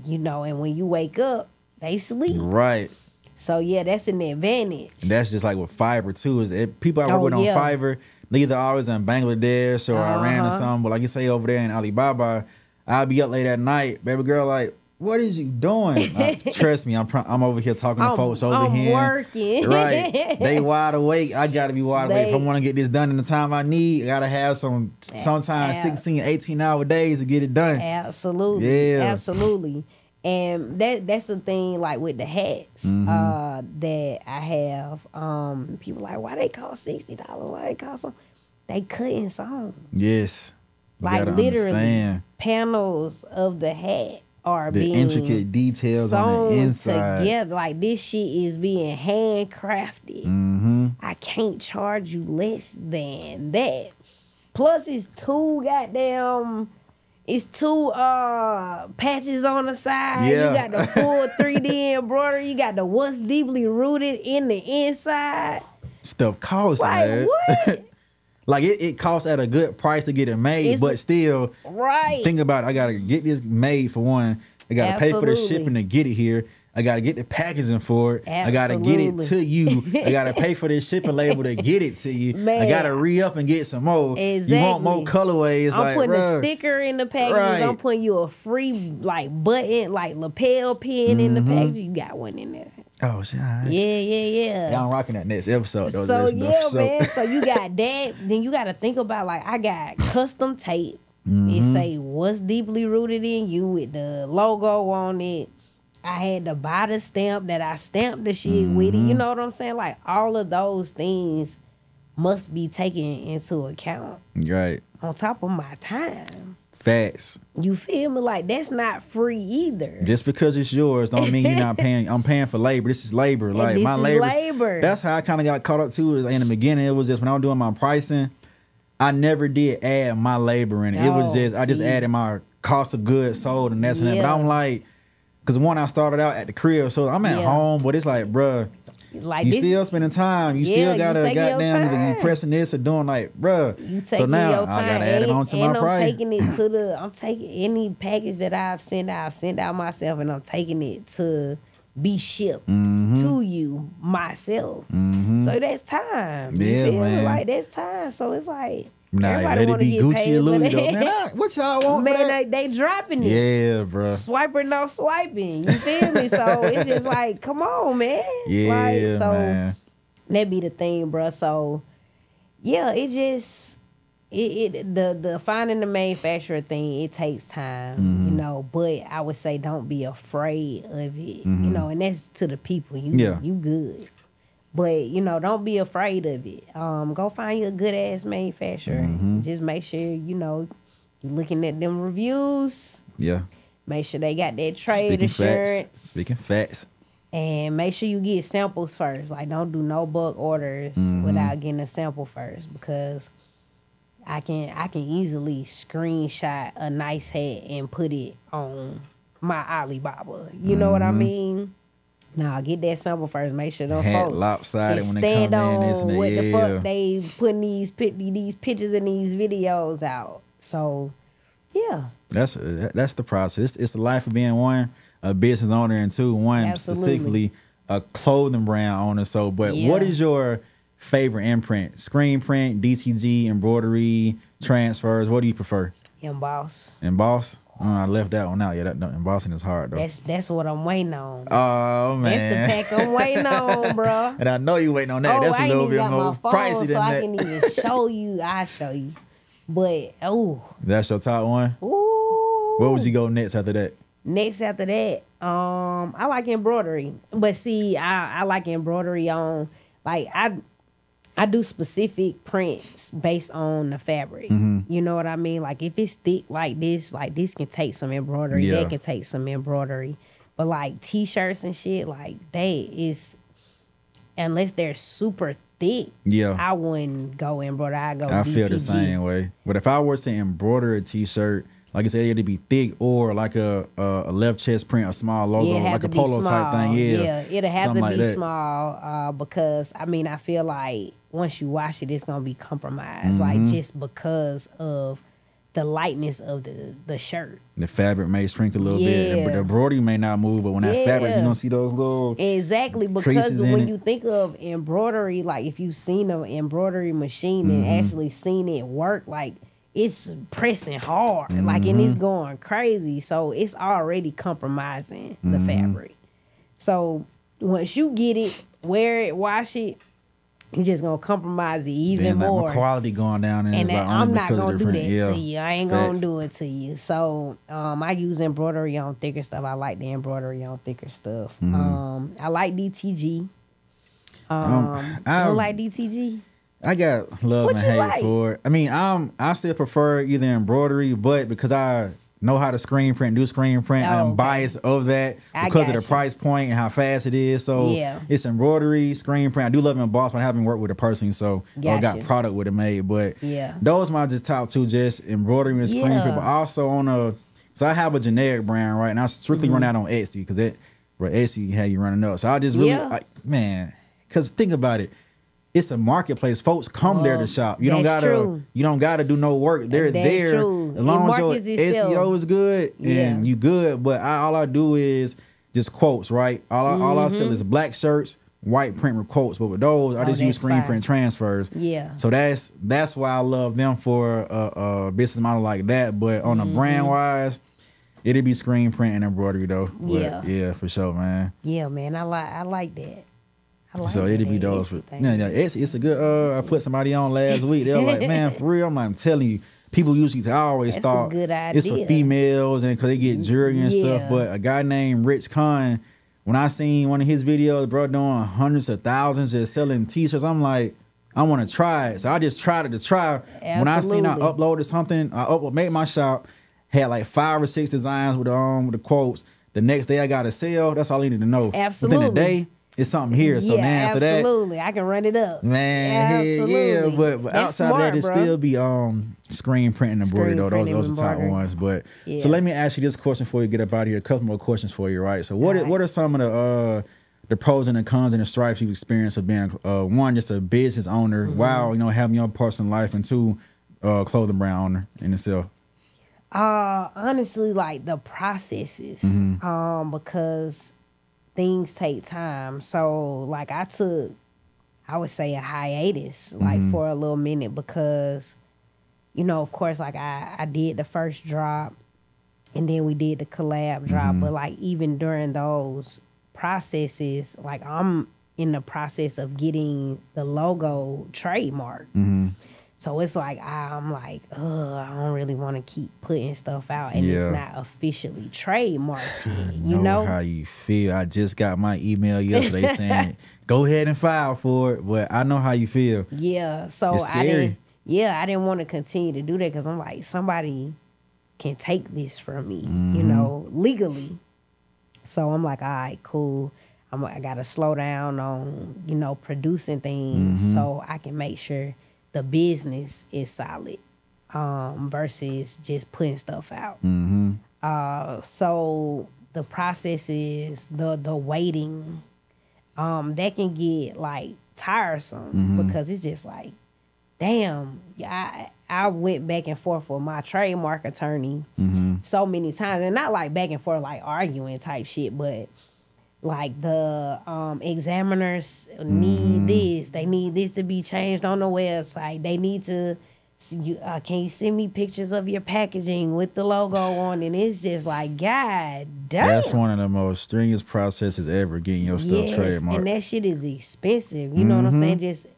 you know, and when you wake up, they sleep. Right. So, yeah, that's an advantage. And that's just like with Fiverr, too. People I work with on Fiverr, they either always in Bangladesh or Iran or something. But like you say over there in Alibaba, I'll be up late at night. Baby girl, like, what is you doing? Trust me, I'm over here talking to folks over here. I'm working. Right. They wide awake. I got to be wide awake. If I want to get this done in the time I need, I got to have sometimes 16, 18-hour days to get it done. Absolutely. Yeah. Absolutely. And that's the thing, like with the hats that I have. People like, why they cost $60? Why they cost them? They cutting songs. Yes. You like literally, understand. Panels of the hat are the being intricate details on the inside together. Like this shit is being handcrafted. I can't charge you less than that. Plus, it's two patches on the side. Yeah. You got the full 3D embroidery. You got the what's deeply rooted in the inside. Stuff costs, like, man. What? Like it costs at a good price to get it made, but still, think about it. I gotta get this made for one. I gotta pay for the shipping to get it here. I gotta get the packaging for it. I gotta get it to you. I gotta pay for this shipping label to get it to you. Man, I gotta re-up and get some more. Exactly. You want more colorways. I'm putting a sticker in the package. I'm putting you a free like button, like lapel pin in the package. You got one in there. Oh shit! Yeah. Y'all rocking that next episode though. So man. So you got that. Then you got to think about like I got custom tape. It say what's deeply rooted in you with the logo on it. I had to buy the stamp that I stamped the shit with it. You know what I'm saying? Like all of those things must be taken into account. Right. On top of my time. Facts. You feel me? Like that's not free either. Just because it's yours don't mean you're not paying. I'm paying for labor. This is labor. Like this my is labor. That's how I kind of got caught up too. In the beginning, it was just when I was doing my pricing, I never did add my labor in it. It was just I just added my cost of goods sold and that's it. But I'm like, because one I started out at the crib, so I'm at home, but it's like, bruh. Like you still spending time. You still gotta goddamn either you pressing this or doing like, bruh. You taking so now your time. I gotta add it on to my price. I'm taking any package that I've sent out myself, and I'm taking it to be shipped to you myself. So that's time. You feel me? Like that's time. So it's like let it be Gucci and Louis though. Man, what y'all want? Man, they dropping it. Yeah, bro. Swiper, no swiping. You feel me? So it's just like, come on, man. Yeah, like, so man. That be the thing, bro. So yeah, it just the finding the manufacturer thing, it takes time, you know. But I would say don't be afraid of it, you know. And that's to the people. You good. But, you know, don't be afraid of it. Go find you a good-ass manufacturer. Just make sure, you know, you're looking at them reviews. Yeah. Make sure they got that trade assurance. Speaking facts. And make sure you get samples first. Like, don't do no bulk orders without getting a sample first. Because I can easily screenshot a nice hat and put it on my Alibaba. You know what I mean? Nah, get that sample first. Make sure those folks lopsided when stand they come on in. what the fuck they putting these pictures and these videos out. So, yeah, that's the process. It's the life of being one, a business owner, and two, specifically a clothing brand owner. So, but what is your favorite imprint? Screen print, DTG, embroidery, transfers. What do you prefer? Emboss. Emboss. I left that one out. Yeah, that embossing is hard though. That's what I'm waiting on. Oh man, that's the pack I'm waiting on, bro. And I know you waiting on that. That's a little bit more pricey than that. I can even show you. I show you, but that's your top one. Ooh, what would you go next after that? Next after that, I like embroidery, but see, I like embroidery on like I do specific prints based on the fabric. You know what I mean? Like if it's thick like this can take some embroidery. Yeah. That can take some embroidery. But like t-shirts and shit, like they is, unless they're super thick, I wouldn't go embroider. I go. I DTG. feel the same way. But if I were to embroider a t-shirt, like I said, it'd be thick or like a left chest print, a small logo, like a polo type thing. Yeah, it'll have to like be that. small because I mean I feel like once you wash it, it's gonna be compromised. Like just because of the lightness of the shirt. The fabric may shrink a little bit, but the embroidery may not move. But when that fabric, you're gonna see those little because when you think of embroidery, like if you've seen an embroidery machine and actually seen it work, like it's pressing hard, like and it's going crazy. So it's already compromising the fabric. So once you get it, wear it, wash it, you're just gonna compromise it even more. My quality going down, and like, I'm not gonna do that to you. I ain't gonna do it to you. So I use embroidery on thicker stuff. I like the embroidery on thicker stuff. I like DTG. I don't like DTG. I got love and hate for it. I mean, I still prefer either embroidery, but because I know how to screen print, do screen print, I'm biased of that because of the price point and how fast it is. So it's embroidery, screen print. I do love embossed, but I haven't worked with a person, so I got product with it made. But those my just top two, just embroidery and screen print. But also so I have a generic brand, right? And I strictly run that on Etsy because Etsy had you running up. So I just really, because think about it. It's a marketplace. Folks come there to shop. You don't gotta do no work. They're there. True. As long as your SEO is good and you good. But all I do is just quotes, right? All I sell is black shirts, white print with quotes. But with those, I just use screen print transfers. Yeah. So that's why I love them for a business model like that. But on a brand wise, it'd be screen print and embroidery though. But yeah, for sure, man. Yeah, man. I like that. So it'd be those. It's a good. I put somebody on last week. They're like, man, for real. I'm telling you, people usually I always thought it's for females and because they get jewelry and stuff. But a guy named Rich Khan, when I seen one of his videos, bro, doing hundreds of thousands just selling t-shirts, I'm like, I want to try it. So I just tried it to try. Absolutely. When I seen I uploaded something, made my shop, had like 5 or 6 designs with the quotes. The next day I got a sale. That's all I needed to know. Absolutely. Within a day. It's something here. So man, after that, absolutely, I can run it up. Man, yeah, but outside of that, it still be screen printing and embroidery though. Those are top ones. But so let me ask you this question before we get up out of here. A couple more questions for you, right? So what are some of the pros and the cons and the stripes you've experienced of being one, just a business owner, while having your personal life, and two, clothing brand owner in itself? Honestly, like the processes, because things take time. So like I would say a hiatus like for a little minute because, of course, like I did the first drop and then we did the collab drop. But like even during those processes, like I'm in the process of getting the logo trademarked. So it's like, I'm like, I don't really want to keep putting stuff out and it's not officially trademarked yet, you know? How you feel. I just got my email yesterday saying, go ahead and file for it, but I know how you feel. Yeah, so it's scary. I didn't want to continue to do that because I'm like, somebody can take this from me, legally. So I'm like, all right, cool. I got to slow down on, producing things so I can make sure the business is solid versus just putting stuff out. So the process is the waiting. That can get like tiresome because it's just like, damn, I went back and forth with my trademark attorney so many times, and not like back and forth like arguing type shit, but like the examiners need this. They need this to be changed on the website. They need to, can you send me pictures of your packaging with the logo on? And it's just like, God damn. That's one of the most strenuous processes ever, getting your stuff trademarked. And that shit is expensive. You know what I'm saying? Just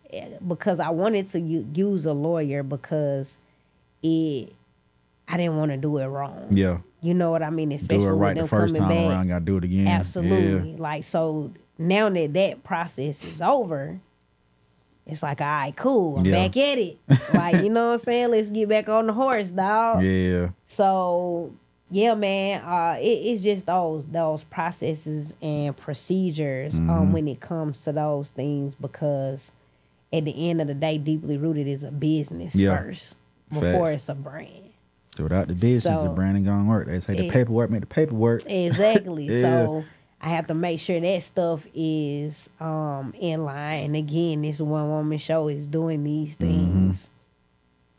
because I wanted to use a lawyer because I didn't want to do it wrong. Yeah. You know what I mean? Especially do it right with them the first coming time back. around, gotta do it again. Absolutely. Yeah. Like, so now that process is over, it's like, all right, cool, I'm Yeah. back at it. Like, you know what I'm saying? Let's get back on the horse, dog. Yeah. So yeah, man, it's just those processes and procedures when it comes to those things, because at the end of the day, Dply Rtd is a business first before Facts. it's a brand. Without the business, the So, brand ain't gonna work. They say the paperwork make the paperwork. Exactly. Yeah. So I have to make sure that stuff is in line. And again, this one woman show is doing these things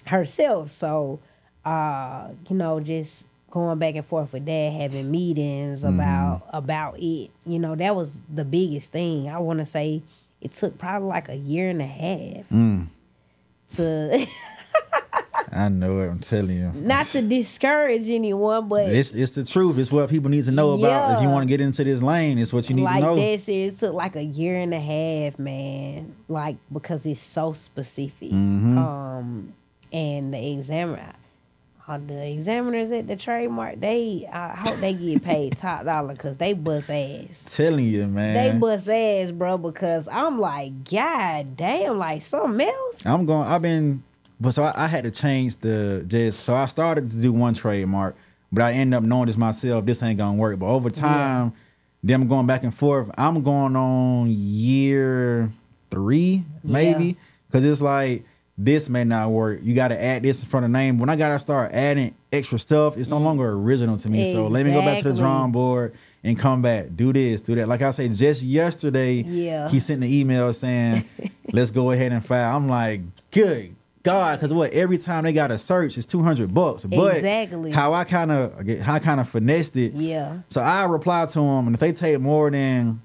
herself. So you know, just going back and forth with that, having meetings about it. You know, that was the biggest thing. I want to say it took probably like a year and a half to I know it. I'm telling you. not to discourage anyone, but It's the truth. It's what people need to know about. If you Yeah. want to get into this lane, it's what you need like to know. that, it took like a year and a half, man. Like, because it's so specific. And the examiners at the trademark, I hope they get paid top dollar, because they bust ass. Telling you, man. They bust ass, bro, because I'm like, God damn, like something else. I had to change so I started to do one trademark, but I ended up knowing this myself, this ain't gonna work. But over time, them going back and forth, I'm going on year 3, maybe. Because it's like, this may not work. You got to add this in front of the name. When I got to start adding extra stuff, it's no longer original to me. So let me go back to the drawing board and come back. Do this, do that. Like I say, just yesterday, he sent an email saying, let's go ahead and file. I'm like, good God, because every time they got a search, it's $200. But Exactly. how I kind of finessed it. Yeah. So I reply to them, and if they take more than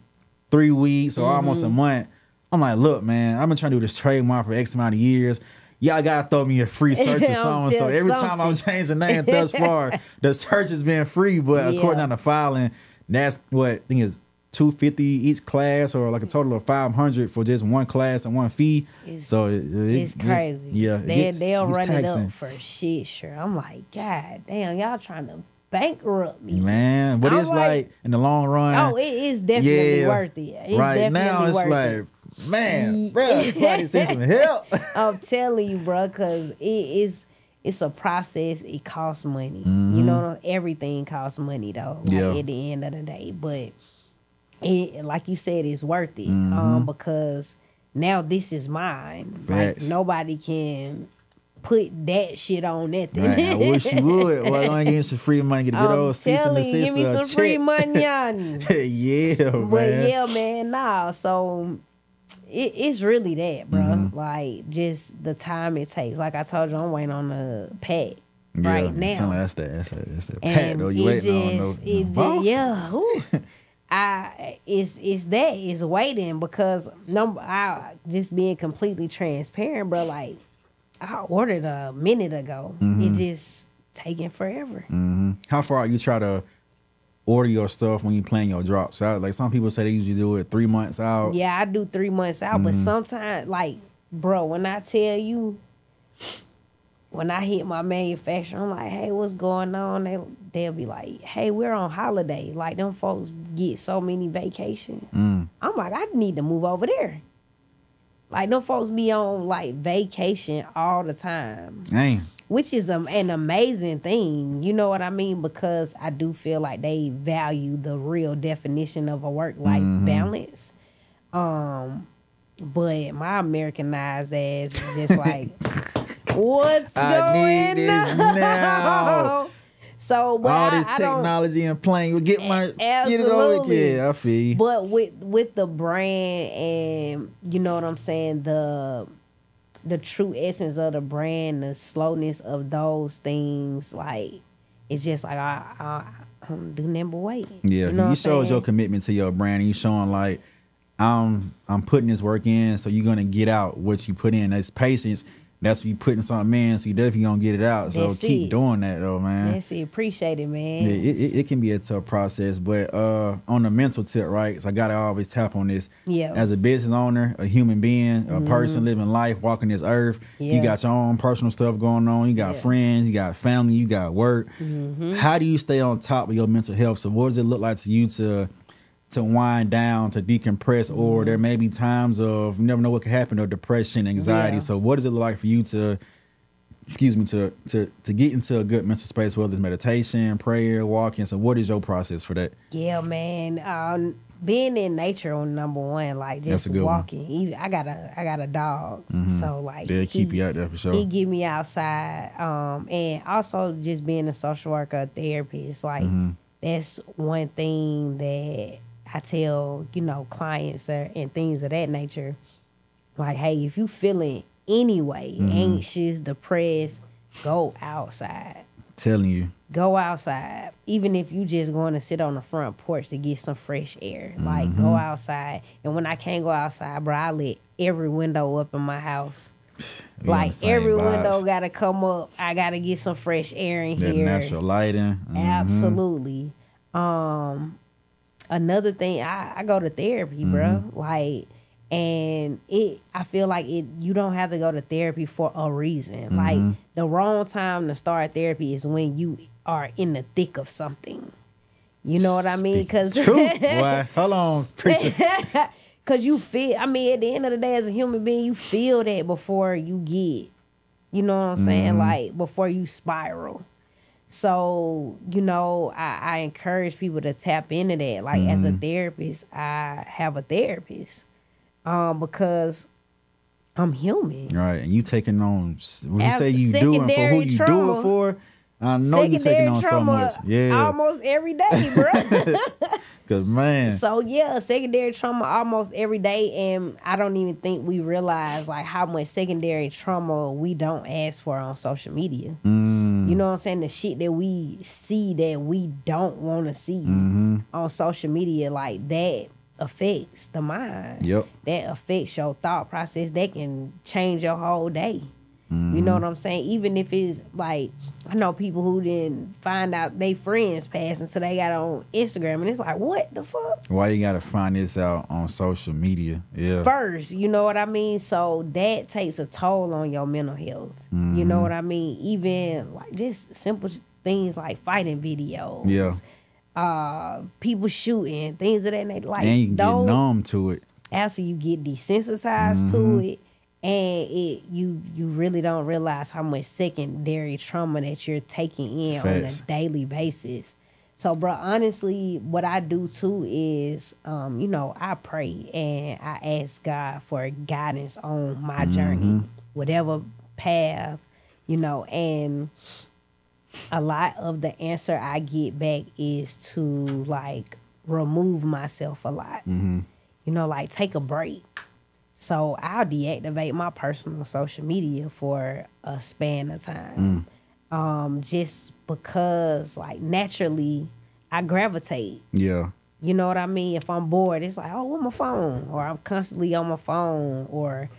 3 weeks or almost a month, I'm like, look, man, I've been trying to do this trademark for X amount of years. Y'all gotta throw me a free search or something. So every time I change the name thus far, the search has been free. But according to the filing, that's what I think is $250 each class, or like a total of $500 for just one class and one fee. It's They'll crazy. They'll run taxing. it up for shit, sure. I'm like, God damn, y'all trying to bankrupt me, man. But it's like in the long run. Oh, it is definitely worth it. It's right now, it's worth like, it. man, bro, somebody say some help. I'm telling you, bro, because it's a process. It costs money. You know, everything costs money though. Like at the end of the day, but it, like you said, it's worth it. Because now this is mine. Like nobody can put that shit on nothing. Man, I wish you would. Well, I'm gonna give you some free money, get a good old cease and desist. Give me some free money on. Yeah, man. But yeah, man, nah. So it's really that, bro. Like, just the time it takes. Like I told you, I'm waiting on the pack right now. That's the pack though. You waiting on it's waiting, because I just being completely transparent, bro. Like, I ordered a minute ago. It's just taking forever. How far you try to order your stuff when you plan your drops out? Like, some people say they usually do it 3 months out. Yeah, I do 3 months out, but sometimes, like, bro, when I tell you, when I hit my manufacturer, I'm like, hey, what's going on? They'll be like, hey, we're on holiday. Like, them folks get so many vacations. I'm like, I need to move over there. Like, them folks be on, like, vacation all the time. Dang. Which is an amazing thing. You know what I mean? Because I do feel like they value the real definition of a work-life balance. But my Americanized ass is just like, what's going on? Now. So, but all this technology and playing, get my absolutely. I feel you. But with the brand, and you know what I'm saying, the true essence of the brand, the slowness of those things, like, it's just like I don't do nothing but wait. Yeah, you know you showed your commitment to your brand, and you showing like, I'm putting this work in, so you're gonna get out what you put in. That's patience. That's what you putting something in, so you definitely gonna get it out. So keep doing that though, man. That's it. Appreciate it, man. Yeah, it can be a tough process, but on the mental tip, right? So I gotta always tap on this. Yeah. As a business owner, a human being, a person living life, walking this earth, you got your own personal stuff going on. You got friends, you got family, you got work. How do you stay on top of your mental health? So what does it look like to you to to wind down, to decompress, or there may be times of you never know what could happen, or depression, anxiety. Yeah. So what does it look like for you to, to get into a good mental space, whether it's meditation, prayer, walking? So what is your process for that? Yeah, man. Being in nature on number one, like just walking. Even, I got a dog, so like they'll keep you out there for sure. He get me outside, and also just being a social worker, a therapist. Like that's one thing that I tell clients and things of that nature. Like, hey, if you feeling anyway, anxious, depressed, go outside. Telling you. Go outside. Even if you just going to sit on the front porch to get some fresh air. Like, go outside. And when I can't go outside, bro, I let every window up in my house. Like, every window got to come up. I got to get some fresh air in that here. Natural lighting. Absolutely. Another thing, I go to therapy, bro. Like, and I feel like you don't have to go to therapy for a reason. Like, the wrong time to start therapy is when you are in the thick of something. You know what I mean? Because boy, hold on, preacher. Because you feel, at the end of the day, as a human being, you feel that before you get, you know what I'm saying? Like, before you spiral. So, I encourage people to tap into that. Like, as a therapist, I have a therapist because I'm human. Right, and you taking on, when you say you do it for who you do it for, I know you taking on so much. Yeah. Almost every day, bro. Because, man. So, yeah, secondary trauma almost every day. And I don't even think we realize, like, how much secondary trauma we don't ask for on social media. You know what I'm saying? The shit that we see that we don't want to see on social media, like, that affects the mind. Yep. That affects your thought process. That can change your whole day. You know what I'm saying? Even if it's like, I know people who didn't find out they friends passing, so they got on Instagram, and it's like, what the fuck? Why you gotta find this out on social media? Yeah. First, you know what I mean? So that takes a toll on your mental health. You know what I mean? Even like just simple things like fighting videos. Yeah. People shooting, things of that nature. Like, and you can get numb to it. After you get desensitized to it. And you really don't realize how much secondary trauma that you're taking in on a daily basis. So, bro, honestly, what I do too is, I pray and I ask God for guidance on my journey, whatever path, and a lot of the answer I get back is to like remove myself a lot, like take a break. So I'll deactivate my personal social media for a span of time. Just because like naturally I gravitate. Yeah. You know what I mean? If I'm bored, it's like, oh, where's my phone? Or I'm constantly on my phone or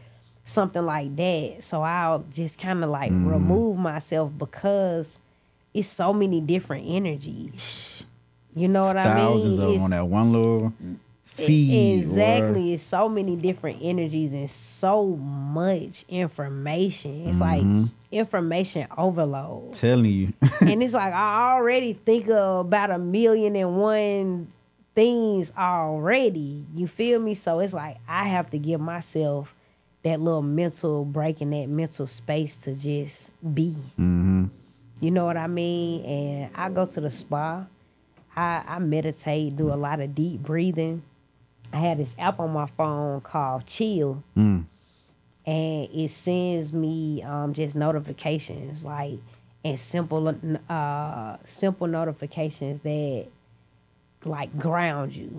something like that. So I'll just kind of like remove myself because it's so many different energies. You know what I mean? Thousands of them on that one little feed. Exactly. It's so many different energies and so much information. It's like information overload. Telling you. And it's like I already think of about 1,000,001 things already. You feel me? So it's like I have to give myself that little mental break and that mental space to just be. You know what I mean? And I go to the spa. I meditate, do a lot of deep breathing. I have this app on my phone called Chill. And it sends me just notifications, like, and simple notifications that like ground you,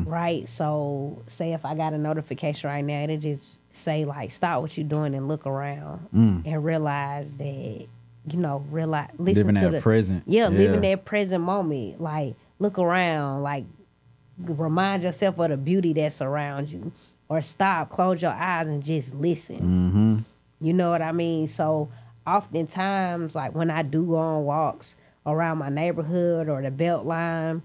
right? So say if I got a notification right now, it'll just say like, stop what you're doing and look around and realize that, listen living to that present. Living that present moment. Like, look around, like, remind yourself of the beauty that's around you. Or stop, close your eyes and just listen. You know what I mean? So oftentimes, like when I do go on walks around my neighborhood or the belt line,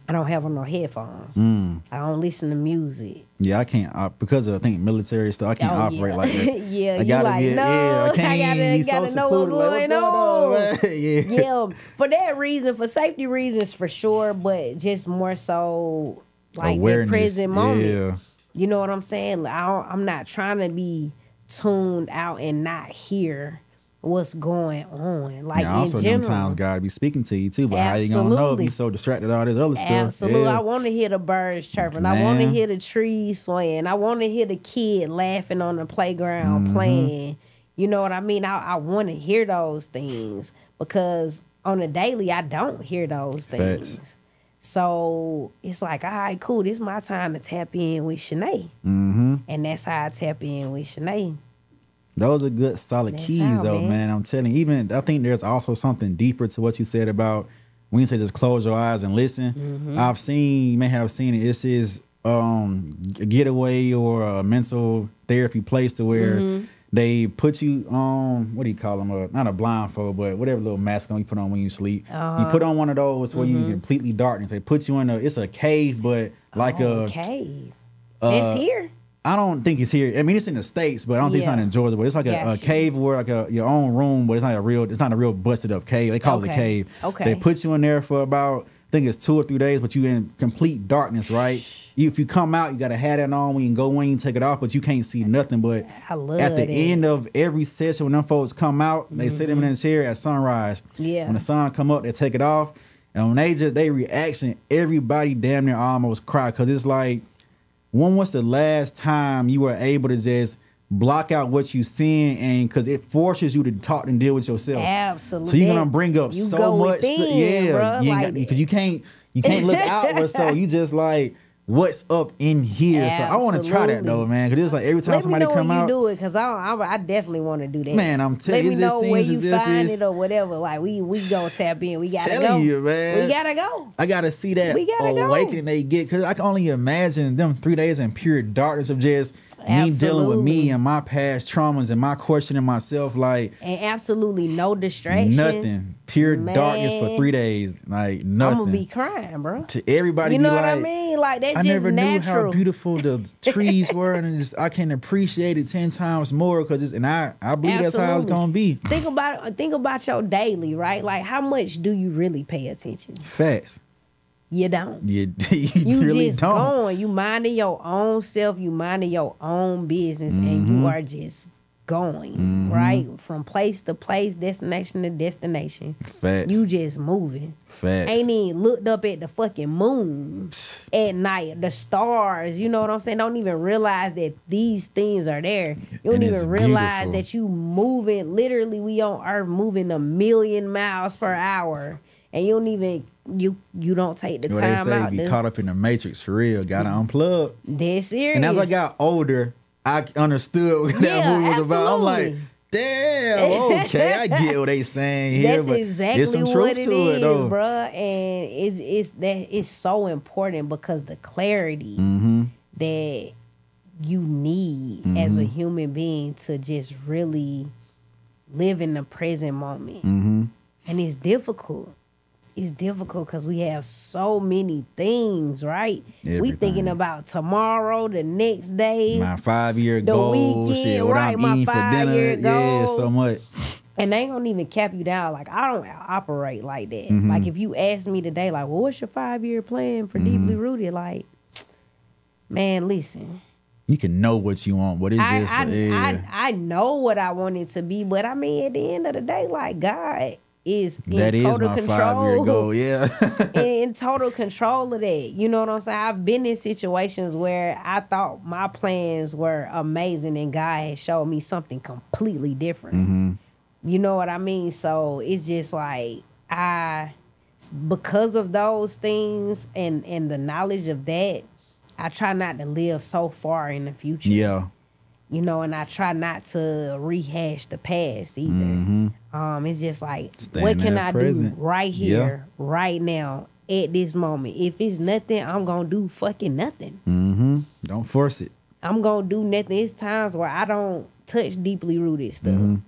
I don't have on no headphones. I don't listen to music. Yeah, I can't because of I think military stuff. I can't operate like that. I gotta like, be, no, I can't gotta even be so know what's secluded. going on. Yeah. For that reason, for safety reasons, for sure, but just more so like Awareness. the present moment. Yeah. You know what I'm saying? Like, I'm not trying to be tuned out and not hear what's going on. Like, Yeah, also in general, sometimes God be speaking to you too, but how you gonna know if you so distracted all this other stuff? Absolutely. Yeah. I want to hear the birds chirping. Man. I want to hear the trees swaying. I want to hear the kid laughing on the playground playing. You know what I mean? I want to hear those things because on a daily, I don't hear those things. Facts. So it's like, all right, cool. This is my time to tap in with Shanae. And that's how I tap in with Shanae. Those are good, solid That's keys, how, though, man. I'm telling you. Even I think there's also something deeper to what you said about when you say just close your eyes and listen. You may have seen it. This is a getaway or a mental therapy place to where they put you on, what do you call them? Not a blindfold, but whatever little mask on you put on when you sleep. You put on one of those where you completely darkness. They put you in it's a cave, but like a cave. It's here. I don't think it's here. I mean, it's in the States, but I don't think it's not in Georgia. But it's like a cave where like your own room, but it's not a real busted up cave. They call it a cave. Okay. They put you in there for about, I think it's 2 or 3 days, but you in complete darkness, right? If you come out, you got to have that on when you go in, take it off, but you can't see nothing. But at the end of every session, when them folks come out, they sit them in the chair at sunrise. Yeah. When the sun come up, they take it off. And when they reaction, everybody damn near almost cry. Because it's like, when was the last time you were able to just block out what you seeing, and because it forces you to talk and deal with yourself. Absolutely. So you're gonna bring up so much, because you can't look outward. So you just like, what's up in here? Absolutely. So I want to try that though, man, because it's like every time somebody come out, do it, because I definitely want to do that. Man, I'm telling you, let me know where you find it or whatever. Like we gonna tap in. We gotta go. You, man. We gotta go. I gotta see that awakening they get, because I can only imagine them 3 days in pure darkness of just me dealing with me and my past traumas and my questioning myself, like, and absolutely no distractions. Nothing. Pure darkness for 3 days. Like nothing. I'm gonna be crying, bro. To everybody, you know be what like, I mean? Like that's I just never natural. knew how beautiful the trees were, and I can appreciate it 10 times more because I believe that's how it's gonna be. Think about your daily, right? Like how much do you really pay attention? Facts. You don't. You you really just don't. Going. You minding your own self. You minding your own business, and you are just going right from place to place, destination to destination. Facts. You just moving. Facts. Ain't even looked up at the fucking moon at night, the stars. You know what I'm saying? Don't even realize that these things are there. You don't even realize that you moving. Literally, we on Earth moving 1,000,000 miles per hour, and you don't even. You don't take the time out. They say be caught up in the matrix for real. Gotta unplug. Dead serious. And as I got older, I understood what that movie was about. I'm like, damn, okay, I get what they saying here. That's but exactly some truth what it to is, it, though. bruh. And it's so important because the clarity that you need as a human being to just really live in the present moment. And it's difficult. It's difficult because we have so many things, right? Everything. We thinking about tomorrow, the next day, my 5-year the goals, weekend, what right? I'm My eating for dinner, 5-year goals. so much. And they ain't gonna even cap you down. Like I don't operate like that. Like if you ask me today, like, well, what's your 5-year plan for Dply Rtd? Like, man, listen. You can know what you want, but it's just I know what I want it to be, but I mean, at the end of the day, like God is in total control. 5-year goal, in total control of that. You know what I'm saying? I've been in situations where I thought my plans were amazing and God had showed me something completely different. You know what I mean? So it's just like because of those things and the knowledge of that, I try not to live so far in the future. Yeah. You know, and I try not to rehash the past either. It's just like, what can I do right here, right now, at this moment? If it's nothing, I'm going to do fucking nothing. Don't force it. I'm going to do nothing. It's times where I don't touch deeply rooted stuff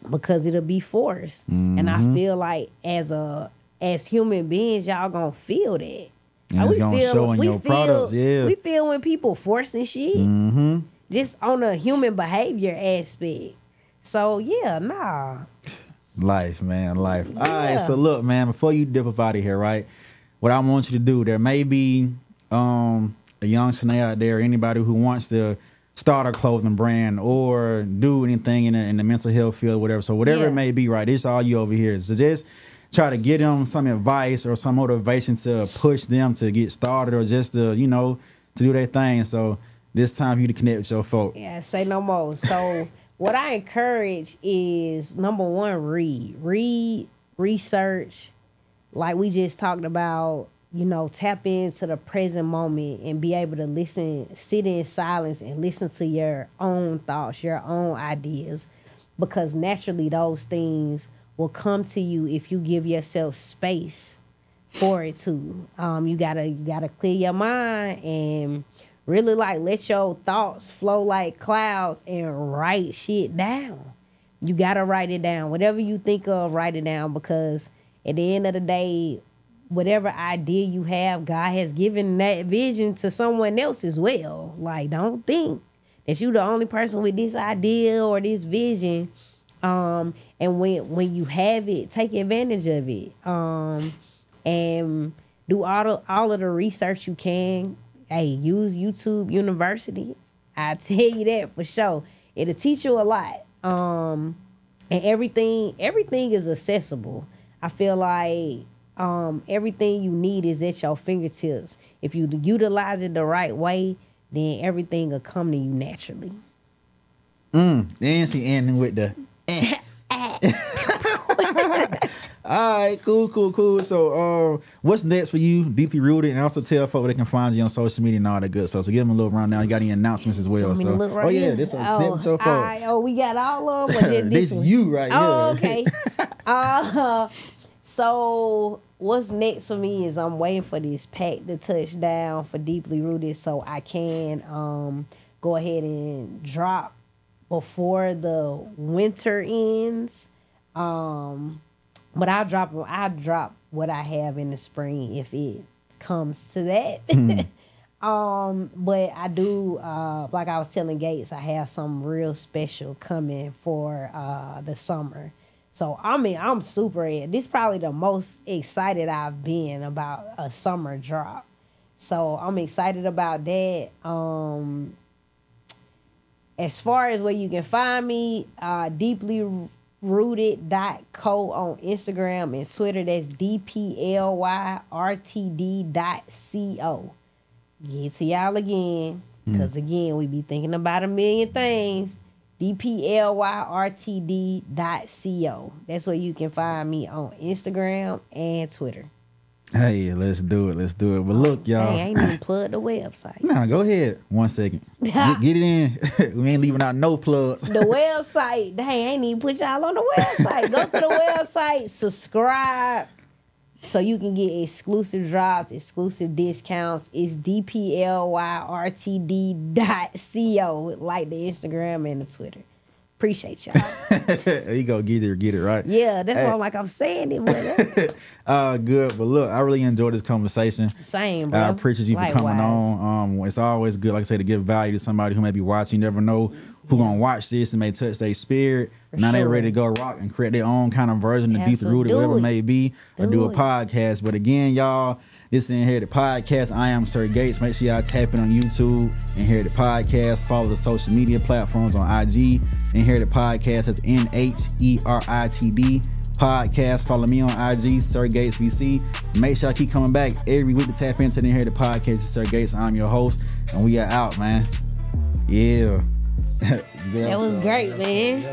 because it'll be forced. And I feel like as human beings, y'all going to feel that. And it's going to show in your products, We feel when people forcing shit. Just on a human behavior aspect. So, yeah, nah. Life, man, life. Yeah. All right, so look, man, before you dip up out of here, right, what I want you to do, there may be a young Shanae out there, anybody who wants to start a clothing brand or do anything in the mental health field, whatever. So whatever it may be, right? It's all you over here. So just try to get them some advice or some motivation to push them to get started or just to, you know, to do their thing. So this time for you to connect with your folk. Yeah, say no more. So what I encourage is, number one, read, research. Like we just talked about, you know, tap into the present moment and be able to listen, sit in silence and listen to your own thoughts, your own ideas, because naturally those things will come to you if you give yourself space for it to. You gotta clear your mind and really like let your thoughts flow like clouds and write shit down. You gotta write it down. Whatever you think of, write it down, because at the end of the day, whatever idea you have, God has given that vision to someone else as well. Like, don't think that you the only person with this idea or this vision. And when you have it, take advantage of it. And do all of the research you can. Hey, use YouTube University. I tell you that for sure. It'll teach you a lot. And everything is accessible. I feel like everything you need is at your fingertips. If you utilize it the right way, then everything will come to you naturally. Then she ending with the all right, cool. So what's next for you, Dply Rtd, and also tell folks where they can find you on social media and all that good stuff. So give them a little rundown. You got any announcements as well. So this a tip so far. We got all of them. This you right here. Okay. So what's next for me is I'm waiting for this pack to touch down for Dply Rtd so I can go ahead and drop before the winter ends. But I'll drop what I have in the spring if it comes to that. But I do, like I was telling Gates, I have something real special coming for the summer. So I'm super. This is probably the most excited I've been about a summer drop. So I'm excited about that. As far as where you can find me, Dply Rtd.co on Instagram and Twitter. That's Dply Rtd.co. Get to y'all again, because again, we be thinking about a million things. Dply Rtd.co. That's where you can find me on Instagram and Twitter. Hey, let's do it. But look, y'all. Hey, I ain't even plugged the website. Nah, go ahead. 1 second. Get it in. We ain't leaving out no plugs. The website. Dang, I ain't even put y'all on the website. Go to the website, subscribe, so you can get exclusive drops, exclusive discounts. It's DplyRtd.co, like the Instagram and the Twitter. Appreciate y'all. There you go. Get it right. Yeah, that's why I'm saying it. Good. But look, I really enjoyed this conversation. Same, bro. I appreciate you for coming on. It's always good, like I say, to give value to somebody who may be watching. You never know who gonna watch this and may touch their spirit. Now they're ready to go rock and create their own kind of version of Dply Rtd, whatever it may be, or do a podcast. But again, y'all, this is Inherited Podcast. I am Sir Gates. Make sure y'all tap in on YouTube, Inherited Podcast. Follow the social media platforms on IG. Inherited Podcast. That's NHERITD Podcast. Follow me on IG, Sir Gates BC. Make sure I keep coming back every week to tap into the Inherited Podcast. It's Sir Gates. I'm your host, and we are out, man. Yeah. That was great, man.